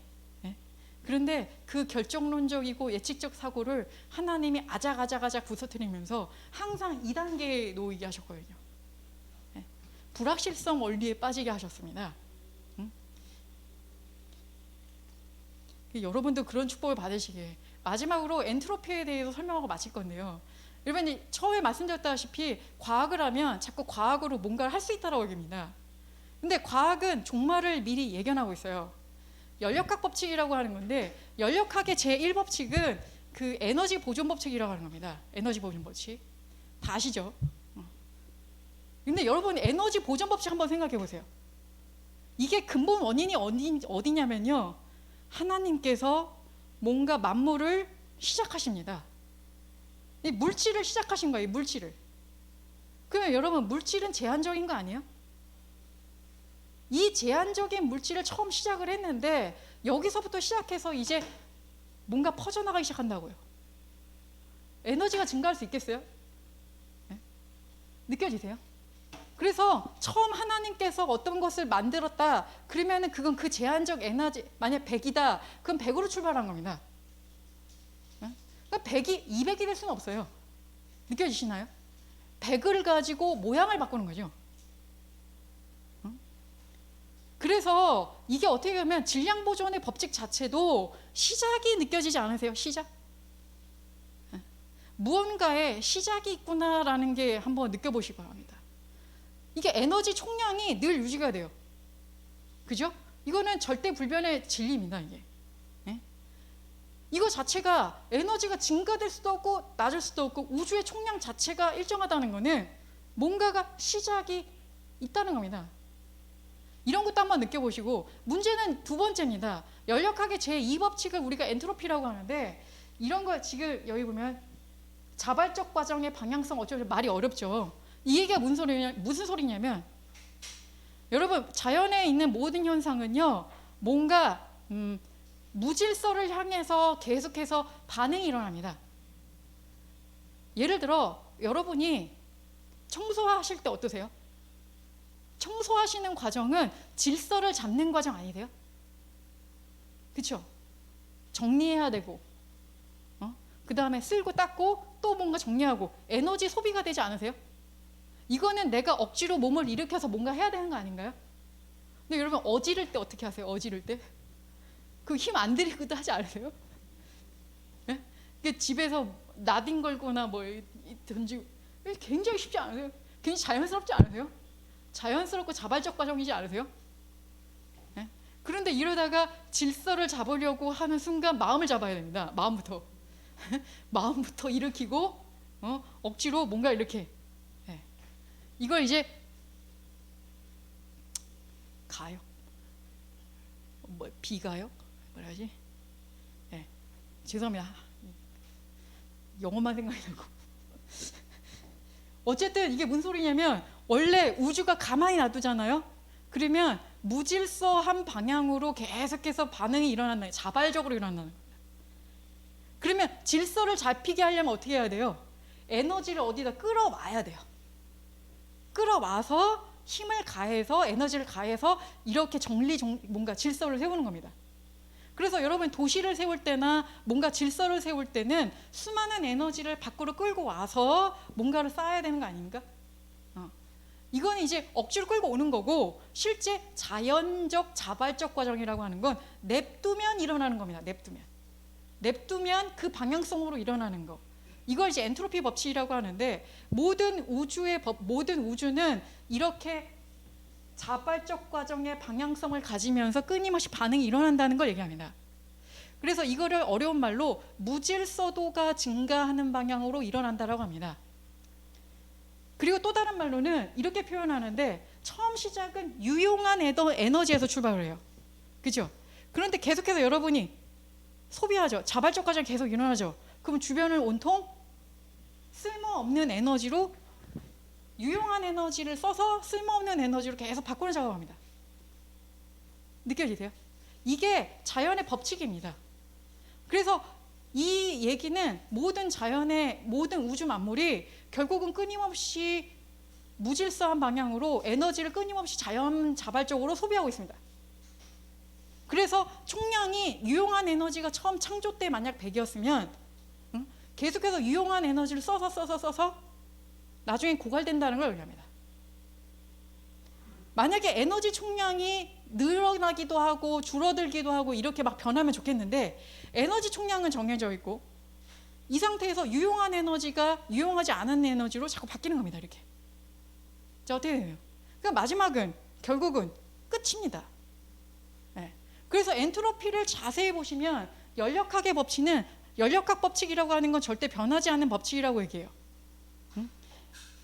그런데 그 결정론적이고 예측적 사고를 하나님이 아작아작 부서뜨리면서 항상 2단계에 놓이게 하셨거든요. 불확실성 원리에 빠지게 하셨습니다. 여러분도 그런 축복을 받으시게. 마지막으로 엔트로피에 대해서 설명하고 마칠 건데요. 여러분이 처음에 말씀드렸다시피 과학을 하면 자꾸 과학으로 뭔가를 할 수 있다고 얘기합니다. 근데 과학은 종말을 미리 예견하고 있어요. 연력학 법칙이라고 하는 건데, 연력학의 제1법칙은 그 에너지 보존 법칙이라고 하는 겁니다. 에너지 보존 법칙. 다 아시죠? 근데 여러분 에너지 보존 법칙 한번 생각해 보세요. 이게 근본 원인이 어디냐면요, 하나님께서 뭔가 만물을 시작하십니다. 이 물질을 시작하신 거예요. 물질을. 그러면 여러분 물질은 제한적인 거 아니에요? 이 제한적인 물질을 처음 시작을 했는데 여기서부터 시작해서 이제 뭔가 퍼져나가기 시작한다고요. 에너지가 증가할 수 있겠어요? 네? 느껴지세요? 그래서 처음 하나님께서 어떤 것을 만들었다 그러면은 그건 그 제한적 에너지, 만약 100이다 그럼 100으로 출발한 겁니다. 그러니까 100이 200이 될 수는 없어요. 느껴지시나요? 100을 가지고 모양을 바꾸는 거죠. 그래서 이게 어떻게 보면 질량 보존의 법칙 자체도 시작이 느껴지지 않으세요? 시작? 무언가에 시작이 있구나라는 게 한번 느껴보시기 바랍니다. 이게 에너지 총량이 늘 유지가 돼요. 그죠? 이거는 절대 불변의 진리입니다. 이게. 이거 자체가 에너지가 증가될 수도 없고 낮을 수도 없고 우주의 총량 자체가 일정하다는 거는 뭔가가 시작이 있다는 겁니다. 이런 것도 한번 느껴보시고, 문제는 두 번째입니다. 열역학의 제2법칙을 우리가 엔트로피라고 하는데, 이런 거 지금 여기 보면 자발적 과정의 방향성 어쩌고 말이 어렵죠. 이 얘기가 무슨 소리냐면, 여러분 자연에 있는 모든 현상은요 뭔가 무질서를 향해서 계속해서 반응이 일어납니다. 예를 들어 여러분이 청소하실 때 어떠세요? 청소하시는 과정은 질서를 잡는 과정 아니세요? 그렇죠? 정리해야 되고 그 다음에 쓸고 닦고 또 뭔가 정리하고 에너지 소비가 되지 않으세요? 이거는 내가 억지로 몸을 일으켜서 뭔가 해야 되는 거 아닌가요? 근데 여러분 어지를 때 어떻게 하세요? 어지를 때? 그 힘 안 들이고도 하지 않으세요? 네? 집에서 나딘 걸거나 뭐 던지고 굉장히 쉽지 않으세요? 굉장히 자연스럽지 않으세요? 자연스럽고 자발적 과정이지 않으세요? 네? 그런데 이러다가 질서를 잡으려고 하는 순간 마음을 잡아야 됩니다. 마음부터 마음부터 일으키고 억지로 뭔가 이렇게 이걸 이제 가요. 비가요? 뭐라지? 네. 죄송합니다. 영어만 생각이 나고. 어쨌든 이게 무슨 소리냐면 원래 우주가 가만히 놔두잖아요. 그러면 무질서한 방향으로 계속해서 반응이 일어난다. 자발적으로 일어난다는 겁니다. 그러면 질서를 잡히게 하려면 어떻게 해야 돼요? 에너지를 어디다 끌어와야 돼요. 끌어와서 힘을 가해서 에너지를 가해서 이렇게 뭔가 질서를 세우는 겁니다. 그래서 여러분 도시를 세울 때나 뭔가 질서를 세울 때는 수많은 에너지를 밖으로 끌고 와서 뭔가를 쌓아야 되는 거 아닙니까? 이거는 이제 억지로 끌고 오는 거고, 실제 자연적 자발적 과정이라고 하는 건 냅두면 일어나는 겁니다. 냅두면 그 방향성으로 일어나는 거. 이걸 이제 엔트로피 법칙이라고 하는데, 모든 우주는 이렇게 자발적 과정의 방향성을 가지면서 끊임없이 반응이 일어난다는 걸 얘기합니다. 그래서 이거를 어려운 말로 무질서도가 증가하는 방향으로 일어난다라고 합니다. 그리고 또 다른 말로는 이렇게 표현하는데, 처음 시작은 유용한 에너지에서 출발을 해요. 그죠? 그런데 계속해서 여러분이 소비하죠. 자발적 과정이 계속 일어나죠. 그럼 주변을 온통 쓸모없는 에너지로, 유용한 에너지를 써서 쓸모없는 에너지로 계속 바꾸는 작업을 합니다. 느껴지세요? 이게 자연의 법칙입니다. 그래서 이 얘기는 모든 우주 만물이 결국은 끊임없이 무질서한 방향으로 에너지를 끊임없이 자발적으로 소비하고 있습니다. 그래서 총량이 유용한 에너지가 처음 창조 때 만약 100이었으면 계속해서 유용한 에너지를 써서 나중에 고갈된다는 걸 의미합니다. 만약에 에너지 총량이 늘어나기도 하고 줄어들기도 하고 이렇게 막 변하면 좋겠는데, 에너지 총량은 정해져 있고 이 상태에서 유용한 에너지가 유용하지 않은 에너지로 자꾸 바뀌는 겁니다. 이렇게. 자, 어떻게 돼요? 그러니까 마지막은 결국은 끝입니다. 네. 그래서 엔트로피를 자세히 보시면 열역학의 법칙은, 열역학 법칙이라고 하는 건 절대 변하지 않는 법칙이라고 얘기해요.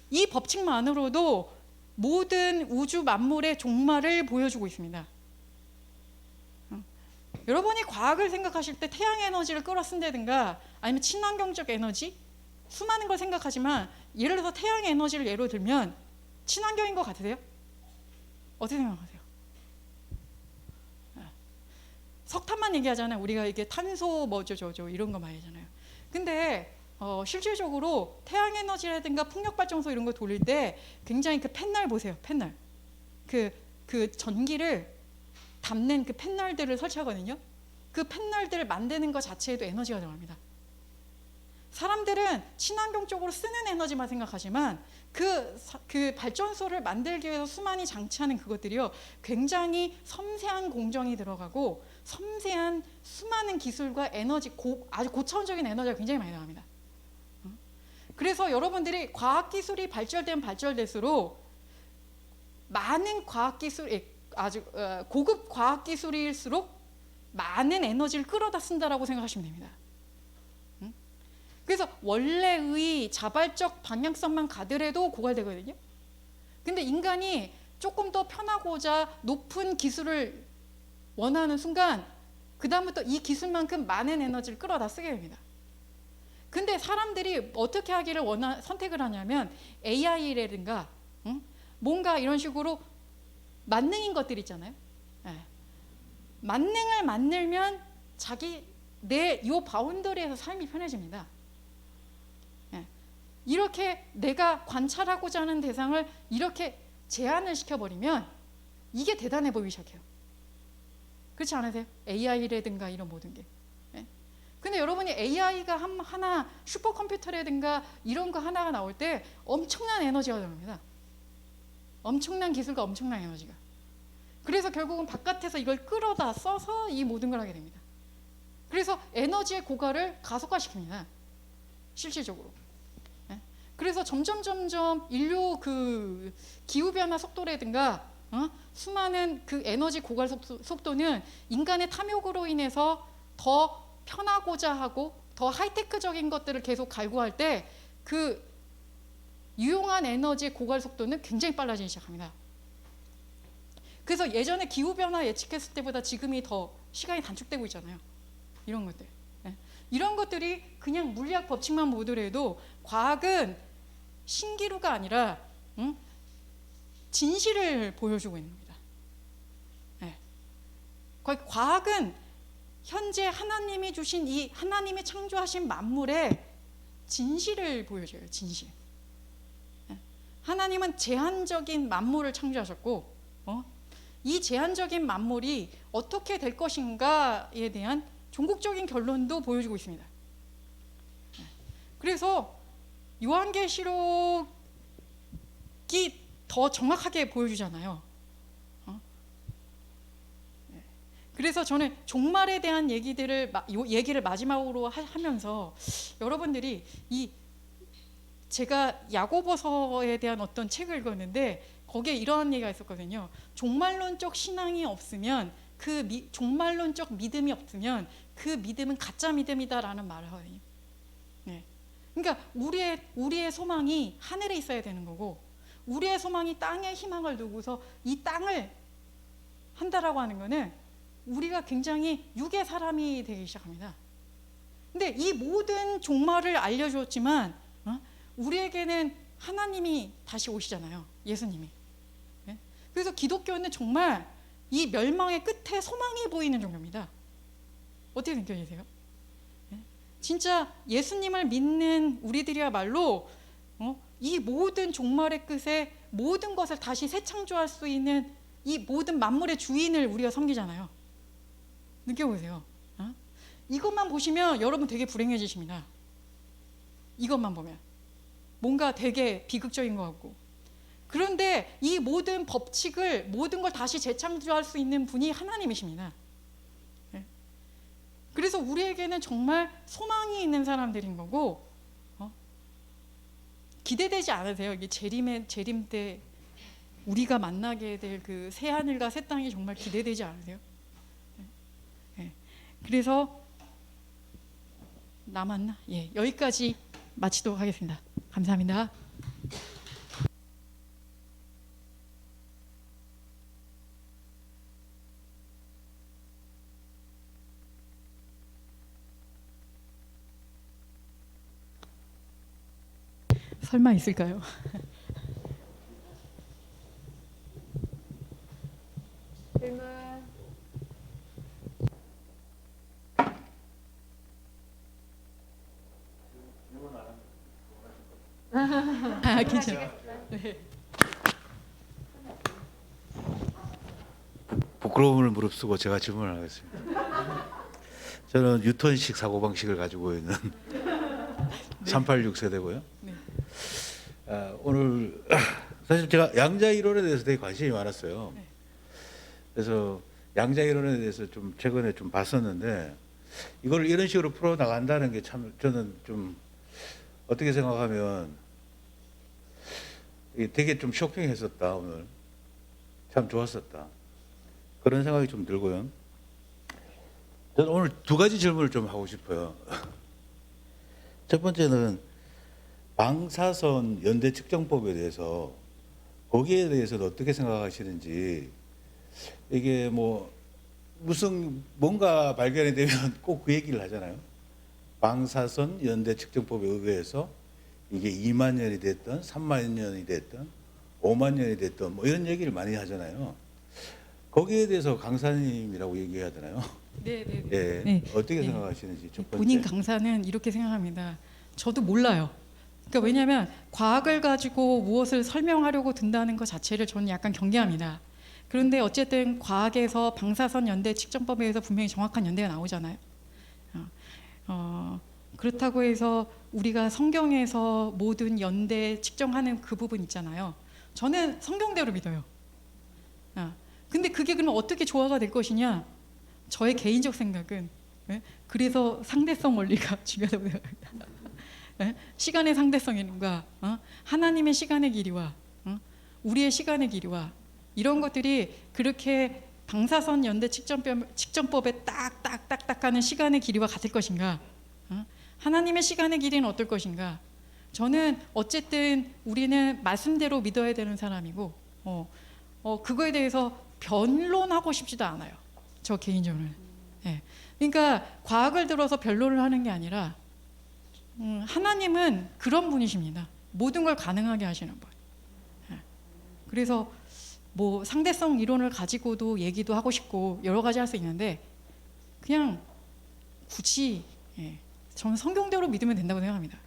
이 법칙만으로도 모든 우주 만물의 종말을 보여주고 있습니다. 여러분이 과학을 생각하실 때 태양 에너지를 끌어쓴다든가 아니면 친환경적 에너지, 수많은 걸 생각하지만 예를 들어서 태양 에너지를 예로 들면 친환경인 것 같으세요? 어떻게 생각하세요? 석탄만 얘기하잖아요. 우리가 이게 탄소 뭐죠 이런 거 많이 하잖아요. 근데 실질적으로 태양 에너지라든가 풍력 발전소 이런 거 돌릴 때 굉장히 그 팻날 보세요. 팻날. 그 전기를 담는 그 팻날들을 설치하거든요. 그 팻날들을 만드는 것 자체에도 에너지가 들어갑니다. 사람들은 친환경적으로 쓰는 에너지만 생각하지만 그 발전소를 만들기 위해서 수많이 장치하는 그것들이요, 굉장히 섬세한 공정이 들어가고 섬세한 수많은 기술과 에너지, 아주 고차원적인 에너지가 굉장히 많이 나갑니다. 그래서 여러분들이 과학기술이 발전될수록 많은 과학기술이, 아주 고급 과학기술일수록 많은 에너지를 끌어다 쓴다라고 생각하시면 됩니다. 그래서 원래의 자발적 방향성만 가더라도 고갈되거든요. 근데 인간이 조금 더 편하고자 높은 기술을 원하는 순간 그 다음부터 이 기술만큼 많은 에너지를 끌어다 쓰게 됩니다. 근데 사람들이 어떻게 하기를 선택을 하냐면 AI라든가 뭔가 이런 식으로 만능인 것들 있잖아요. 네. 만능을 만들면 내 요 바운더리에서 삶이 편해집니다. 네. 이렇게 내가 관찰하고자 하는 대상을 이렇게 제한을 시켜버리면 이게 대단해 보이기 시작해요. 그렇지 않으세요? AI라든가 이런 모든 게. 근데 여러분이 AI가 하나 슈퍼컴퓨터라든가 이런 거 하나가 나올 때 엄청난 에너지가 들어갑니다. 엄청난 기술과 엄청난 에너지가. 그래서 결국은 바깥에서 이걸 끌어다 써서 이 모든 걸 하게 됩니다. 그래서 에너지의 고갈을 가속화시킵니다. 실질적으로. 그래서 점점 인류 그 기후변화 속도라든가 수많은 그 에너지 고갈 속도는 인간의 탐욕으로 인해서 더 편하고자 하고 더 하이테크적인 것들을 계속 갈구할 때 그 유용한 에너지의 고갈 속도는 굉장히 빨라지기 시작합니다. 그래서 예전에 기후변화 예측했을 때보다 지금이 더 시간이 단축되고 있잖아요. 이런 것들. 이런 것들이 그냥 물리학 법칙만 보더라도 과학은 신기루가 아니라 진실을 보여주고 있는 겁니다. 과학은 현재 하나님이 주신 이 하나님이 창조하신 만물의 진실을 보여줘요. 진실. 하나님은 제한적인 만물을 창조하셨고 이 제한적인 만물이 어떻게 될 것인가에 대한 종국적인 결론도 보여주고 있습니다. 그래서 요한계시록이 더 정확하게 보여주잖아요. 그래서 저는 종말에 대한 얘기를 마지막으로 하면서 여러분들이 제가 야고보서에 대한 어떤 책을 읽었는데 거기에 이러한 얘기가 있었거든요. 종말론적 신앙이 없으면 종말론적 믿음이 없으면 그 믿음은 가짜 믿음이다라는 말을 하거든요. 그러니까 우리의 소망이 하늘에 있어야 되는 거고 우리의 소망이 땅에 희망을 두고서 이 땅을 한다라고 하는 거는 우리가 굉장히 육의 사람이 되기 시작합니다. 근데 이 모든 종말을 알려주었지만 우리에게는 하나님이 다시 오시잖아요. 예수님이. 그래서 기독교는 정말 이 멸망의 끝에 소망이 보이는 종교입니다. 어떻게 느껴지세요? 진짜 예수님을 믿는 우리들이야말로 이 모든 종말의 끝에 모든 것을 다시 새창조할 수 있는 이 모든 만물의 주인을 우리가 섬기잖아요. 느껴보세요. 이것만 보시면 여러분 되게 불행해지십니다. 이것만 보면 뭔가 되게 비극적인 것 같고. 그런데 이 모든 법칙을 모든 걸 다시 재창조할 수 있는 분이 하나님이십니다. 그래서 우리에게는 정말 소망이 있는 사람들인 거고 기대되지 않으세요? 이게 재림 때 우리가 만나게 될 그 새 하늘과 새 땅이 정말 기대되지 않으세요? 그래서 남았나? 여기까지 마치도록 하겠습니다. 감사합니다. 설마 있을까요? 질문. 괜찮아요. 네. 부끄러움을 무릅쓰고 제가 질문을 하겠습니다. 저는 뉴턴식 사고방식을 가지고 있는 386 세대고요. 네. 오늘 사실 제가 양자 이론에 대해서 되게 관심이 많았어요. 네. 그래서 양자 이론에 대해서 좀 최근에 좀 봤었는데 이걸 이런 식으로 풀어 나간다는 게 참 저는 좀 어떻게 생각하면 되게 좀 쇼킹했었다. 오늘 참 좋았었다. 그런 생각이 좀 들고요. 저는 오늘 두 가지 질문을 좀 하고 싶어요. 첫 번째는 방사선 연대 측정법에 대해서 거기에 대해서는 어떻게 생각하시는지. 이게 뭐 무슨 뭔가 발견이 되면 꼭 그 얘기를 하잖아요. 방사선 연대 측정법에 의해서 이게 2만 년이 됐든 3만 년이 됐든 5만 년이 됐든 뭐 이런 얘기를 많이 하잖아요. 거기에 대해서 강사님이라고 얘기하잖아요. 네, 네, 네. 예, 네. 어떻게 네. 생각하시는지 첫 번째. 본인 강사는 이렇게 생각합니다. 저도 몰라요. 그러니까 왜냐하면 과학을 가지고 무엇을 설명하려고 든다는 것 자체를 저는 약간 경계합니다. 그런데 어쨌든 과학에서 방사선 연대 측정법에 의해서 분명히 정확한 연대가 나오잖아요. 그렇다고 해서 우리가 성경에서 모든 연대 측정하는 그 부분 있잖아요. 저는 성경대로 믿어요. 근데 그게 그러면 어떻게 조화가 될 것이냐? 저의 개인적 생각은, 그래서 상대성 원리가 중요하다고 생각합니다. 시간의 상대성인가, 하나님의 시간의 길이와 우리의 시간의 길이와 이런 것들이 그렇게 방사선 연대 측정법에 딱딱딱딱 하는 시간의 길이와 같을 것인가, 하나님의 시간의 길이는 어떨 것인가. 저는 어쨌든 우리는 말씀대로 믿어야 되는 사람이고, 그거에 대해서 변론하고 싶지도 않아요. 저 개인적으로는. 그러니까 과학을 들어서 변론을 하는 게 아니라 하나님은 그런 분이십니다. 모든 걸 가능하게 하시는 분. 그래서 뭐 상대성 이론을 가지고도 얘기도 하고 싶고 여러 가지 할 수 있는데 그냥 굳이 저는 성경대로 믿으면 된다고 생각합니다.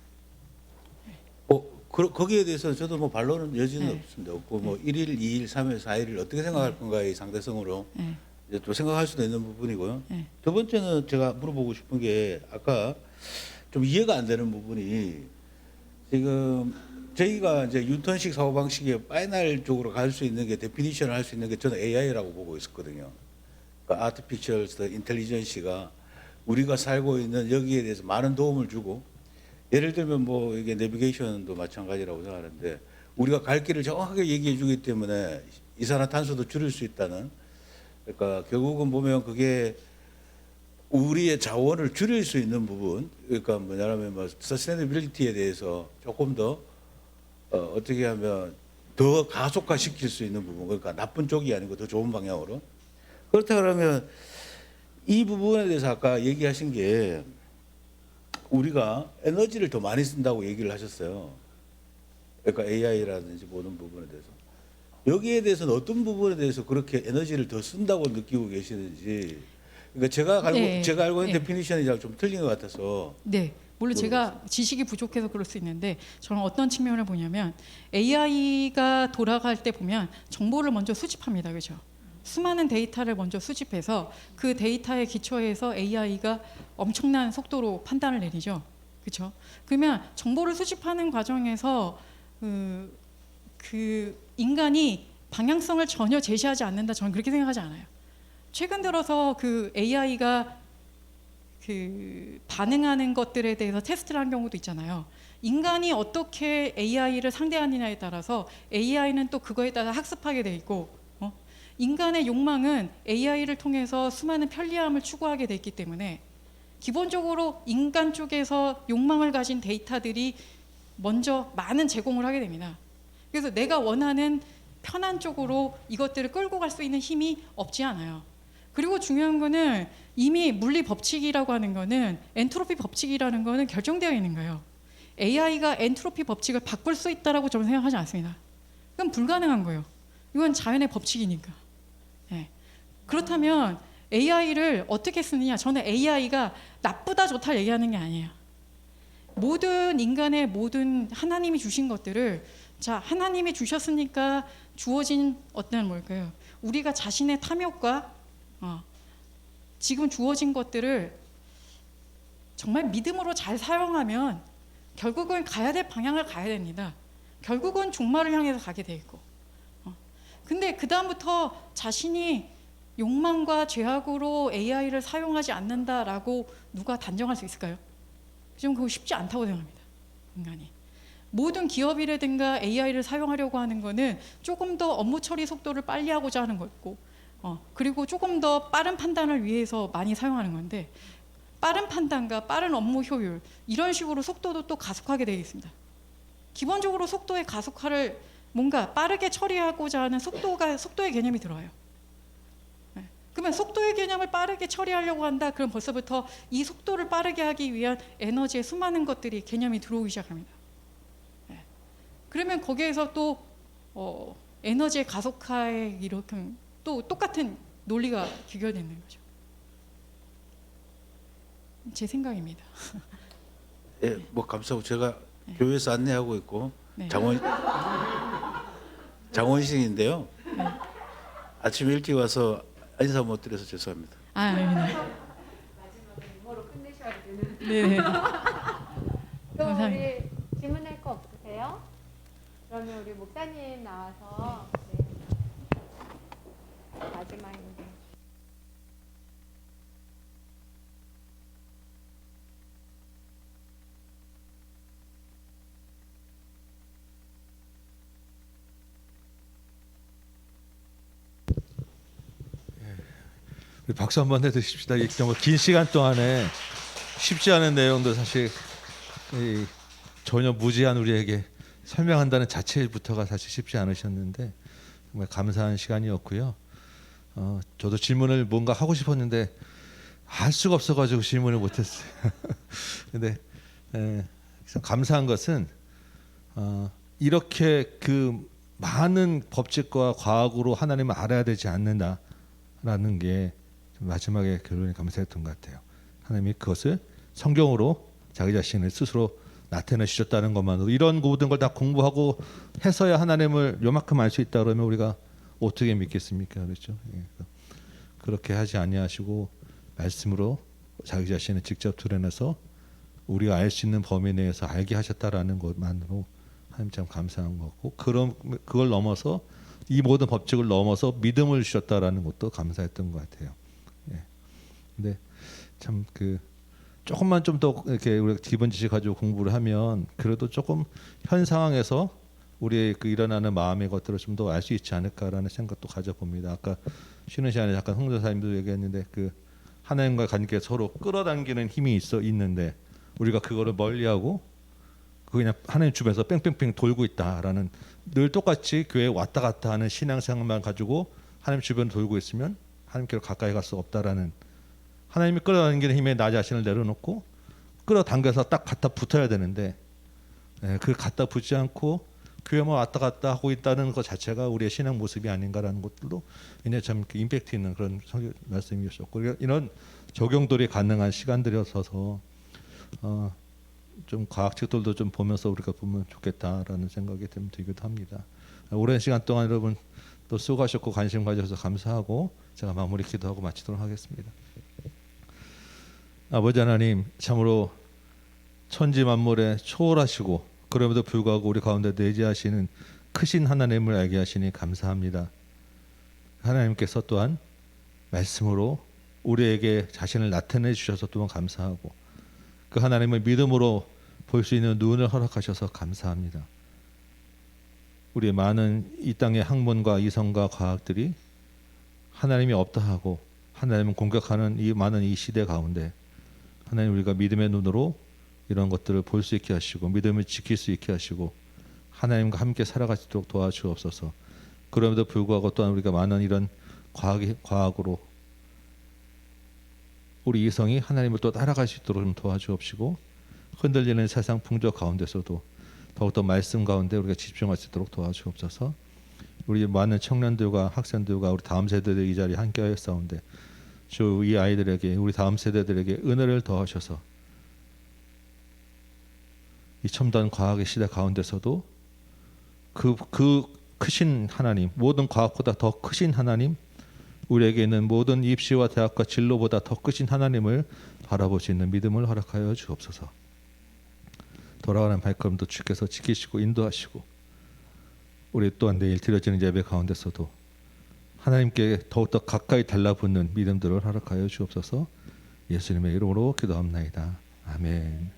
거기에 대해서 저도 뭐 반론은 여지는 네. 없습니다. 없고 뭐 1일, 2일, 3일, 4일을 어떻게 생각할 건가의 상대성으로 이제 또 생각할 수도 있는 부분이고요. 두 번째는 제가 물어보고 싶은 게 아까 좀 이해가 안 되는 부분이 지금 저희가 이제 뉴턴식 사고방식의 파이널 쪽으로 갈 수 있는 게 데피니션을 할 수 있는 게 저는 AI라고 보고 있었거든요. 그러니까 Artificial Intelligence가 우리가 살고 있는 여기에 대해서 많은 도움을 주고 예를 들면 뭐 이게 내비게이션도 마찬가지라고 생각하는데 우리가 갈 길을 정확하게 얘기해 주기 때문에 이산화탄소도 줄일 수 있다는, 그러니까 결국은 보면 그게 우리의 자원을 줄일 수 있는 부분, 그러니까 뭐냐면 뭐 서스테이너빌리티에 대해서 조금 더 어떻게 하면 더 가속화 시킬 수 있는 부분, 그러니까 나쁜 쪽이 아니고 더 좋은 방향으로. 그렇다 그러면 이 부분에 대해서 아까 얘기하신 게 우리가 에너지를 더 많이 쓴다고 얘기를 하셨어요. 그러니까 AI라든지 모든 부분에 대해서. 여기에 대해서는 어떤 부분에 대해서 그렇게 에너지를 더 쓴다고 느끼고 계시는지. 그러니까 제가 알고 있는 데피니션이 좀 틀린 것 같아서. 네, 물론 제가 지식이 부족해서 그럴 수 있는데 저는 어떤 측면을 보냐면 AI가 돌아갈 때 보면 정보를 먼저 수집합니다, 그렇죠? 수많은 데이터를 먼저 수집해서 그 데이터에 기초해서 AI가 엄청난 속도로 판단을 내리죠, 그렇죠? 그러면 정보를 수집하는 과정에서 그 인간이 방향성을 전혀 제시하지 않는다, 저는 그렇게 생각하지 않아요. 최근 들어서 그 AI가 그 반응하는 것들에 대해서 테스트를 한 경우도 있잖아요. 인간이 어떻게 AI를 상대하느냐에 따라서 AI는 또 그거에 따라 학습하게 돼 있고, 인간의 욕망은 AI를 통해서 수많은 편리함을 추구하게 돼 있기 때문에 기본적으로 인간 쪽에서 욕망을 가진 데이터들이 먼저 많은 제공을 하게 됩니다. 그래서 내가 원하는 편한 쪽으로 이것들을 끌고 갈 수 있는 힘이 없지 않아요. 그리고 중요한 거는 이미 물리 법칙이라고 하는 거는 엔트로피 법칙이라는 거는 결정되어 있는 거예요. AI가 엔트로피 법칙을 바꿀 수 있다라고 저는 생각하지 않습니다. 그건 불가능한 거예요. 이건 자연의 법칙이니까. 그렇다면 AI를 어떻게 쓰느냐? 저는 AI가 나쁘다 좋다 얘기하는 게 아니에요. 모든 인간의 모든 하나님이 주신 것들을, 자, 하나님이 주셨으니까 주어진 어떤 뭘까요? 우리가 자신의 탐욕과 지금 주어진 것들을 정말 믿음으로 잘 사용하면 결국은 가야 될 방향을 가야 됩니다. 결국은 종말을 향해서 가게 돼 있고. 근데 그 다음부터 자신이 욕망과 죄악으로 AI를 사용하지 않는다라고 누가 단정할 수 있을까요? 좀 그거 쉽지 않다고 생각합니다. 인간이. 모든 기업이라든가 AI를 사용하려고 하는 거는 조금 더 업무 처리 속도를 빨리 하고자 하는 거고, 그리고 조금 더 빠른 판단을 위해서 많이 사용하는 건데 빠른 판단과 빠른 업무 효율 이런 식으로 속도도 또 가속하게 되어 있습니다. 기본적으로 속도의 가속화를 뭔가 빠르게 처리하고자 하는 속도의 개념이 들어요. 네. 그러면 속도의 개념을 빠르게 처리하려고 한다. 그럼 벌써부터 이 속도를 빠르게 하기 위한 에너지의 수많은 것들이 개념이 들어오기 시작합니다. 네. 그러면 거기에서 또 에너지의 가속화에 이렇게 또 똑같은 논리가 귀결되는 거죠. 제 생각입니다. 예, 뭐 감사하고 제가 교회에서 안내하고 있고 네. 장원식인데요. 네. 아침 일찍 와서 인사 못 드려서 죄송합니다. 아닙니다. 마지막에 유머로 끝내셔야 되는. 네. 또 감사합니다. 우리 질문할 거 없으세요? 그러면 우리 목사님 나와서 네. 마지막인데. 우리 박수 한번 해주십시다. 이 정말 긴 시간 동안에 쉽지 않은 내용도 사실 전혀 무지한 우리에게 설명한다는 자체부터가 사실 쉽지 않으셨는데 정말 감사한 시간이었고요. 저도 질문을 뭔가 하고 싶었는데 할 수가 없어가지고 질문을 못했어요. 근데 감사한 것은 이렇게 그 많은 법칙과 과학으로 하나님을 알아야 되지 않는다라는 게 마지막에 결론이 감사했던 것 같아요. 하나님이 그것을 성경으로 자기 자신을 스스로 나타내 주셨다는 것만으로 이런 모든 걸 다 공부하고 해서야 하나님을 요만큼 알 수 있다 그러면 우리가 어떻게 믿겠습니까? 그렇죠? 예. 그렇게 하지 아니하시고 말씀으로 자기 자신을 직접 드러내서 우리가 알 수 있는 범위 내에서 알게 하셨다라는 것만으로 하나님 참 감사한 거고 그걸 넘어서 이 모든 법칙을 넘어서 믿음을 주셨다라는 것도 감사했던 것 같아요. 예. 근데 참 조금만 좀 더 이렇게 우리가 기본 지식 가지고 공부를 하면 그래도 조금 현 상황에서 우리의 일어나는 마음의 것들을 좀 더 알 수 있지 않을까라는 생각도 가져봅니다. 아까 쉬는 시간에 잠깐 홍도사님도 얘기했는데 하나님과 관계 서로 끌어당기는 힘이 있는데 우리가 그거를 멀리하고 그냥 하나님 주변에서 뺑뺑뺑 돌고 있다라는 늘 똑같이 교회에 왔다 갔다 하는 신앙생활만 가지고 하나님 주변을 돌고 있으면 하나님께로 가까이 갈 수 없다라는 하나님이 끌어당기는 힘에 나 자신을 내려놓고 끌어당겨서 딱 갖다 붙어야 되는데 그 갖다 붙지 않고 교회만 왔다 갔다 하고 있다는 것 자체가 우리의 신앙 모습이 아닌가라는 것들도 굉장히 참 임팩트 있는 그런 말씀이셨고 이런 적용들이 가능한 시간들이어서 좀 과학책들도 좀 보면서 우리가 보면 좋겠다라는 생각이 들기도 합니다. 오랜 시간 동안 여러분 또 수고하셨고 관심 가져서 감사하고 제가 마무리 기도하고 마치도록 하겠습니다. 아버지 하나님 참으로 천지 만물에 초월하시고 그럼에도 불구하고 우리 가운데 내재하시는 크신 하나님을 알게 하시니 감사합니다. 하나님께서 또한 말씀으로 우리에게 자신을 나타내 주셔서 또한 감사하고 그 하나님을 믿음으로 볼 수 있는 눈을 허락하셔서 감사합니다. 우리의 많은 이 땅의 학문과 이성과 과학들이 하나님이 없다 하고 하나님을 공격하는 이 많은 이 시대 가운데 하나님 우리가 믿음의 눈으로 이런 것들을 볼 수 있게 하시고 믿음을 지킬 수 있게 하시고 하나님과 함께 살아갈 수 있도록 도와주옵소서. 그럼에도 불구하고 또한 우리가 많은 이런 과학으로 우리 이성이 하나님을 또 따라갈 수 있도록 좀 도와주옵시고 흔들리는 세상 풍조 가운데서도 더욱더 말씀 가운데 우리가 집중할 수 있도록 도와주옵소서. 우리 많은 청년들과 학생들과 우리 다음 세대들 이 자리에 함께하였사온데 주 이 아이들에게 우리 다음 세대들에게 은혜를 더하셔서 이 첨단 과학의 시대 가운데서도 그 크신 하나님 모든 과학보다 더 크신 하나님 우리에게 있는 모든 입시와 대학과 진로보다 더 크신 하나님을 바라볼 수 있는 믿음을 허락하여 주옵소서. 돌아가는 발걸음도 주께서 지키시고 인도하시고 우리 또한 내일 드려지는 예배 가운데서도 하나님께 더욱더 가까이 달라붙는 믿음들을 허락하여 주옵소서. 예수님의 이름으로 기도합나이다. 아멘.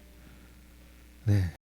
네.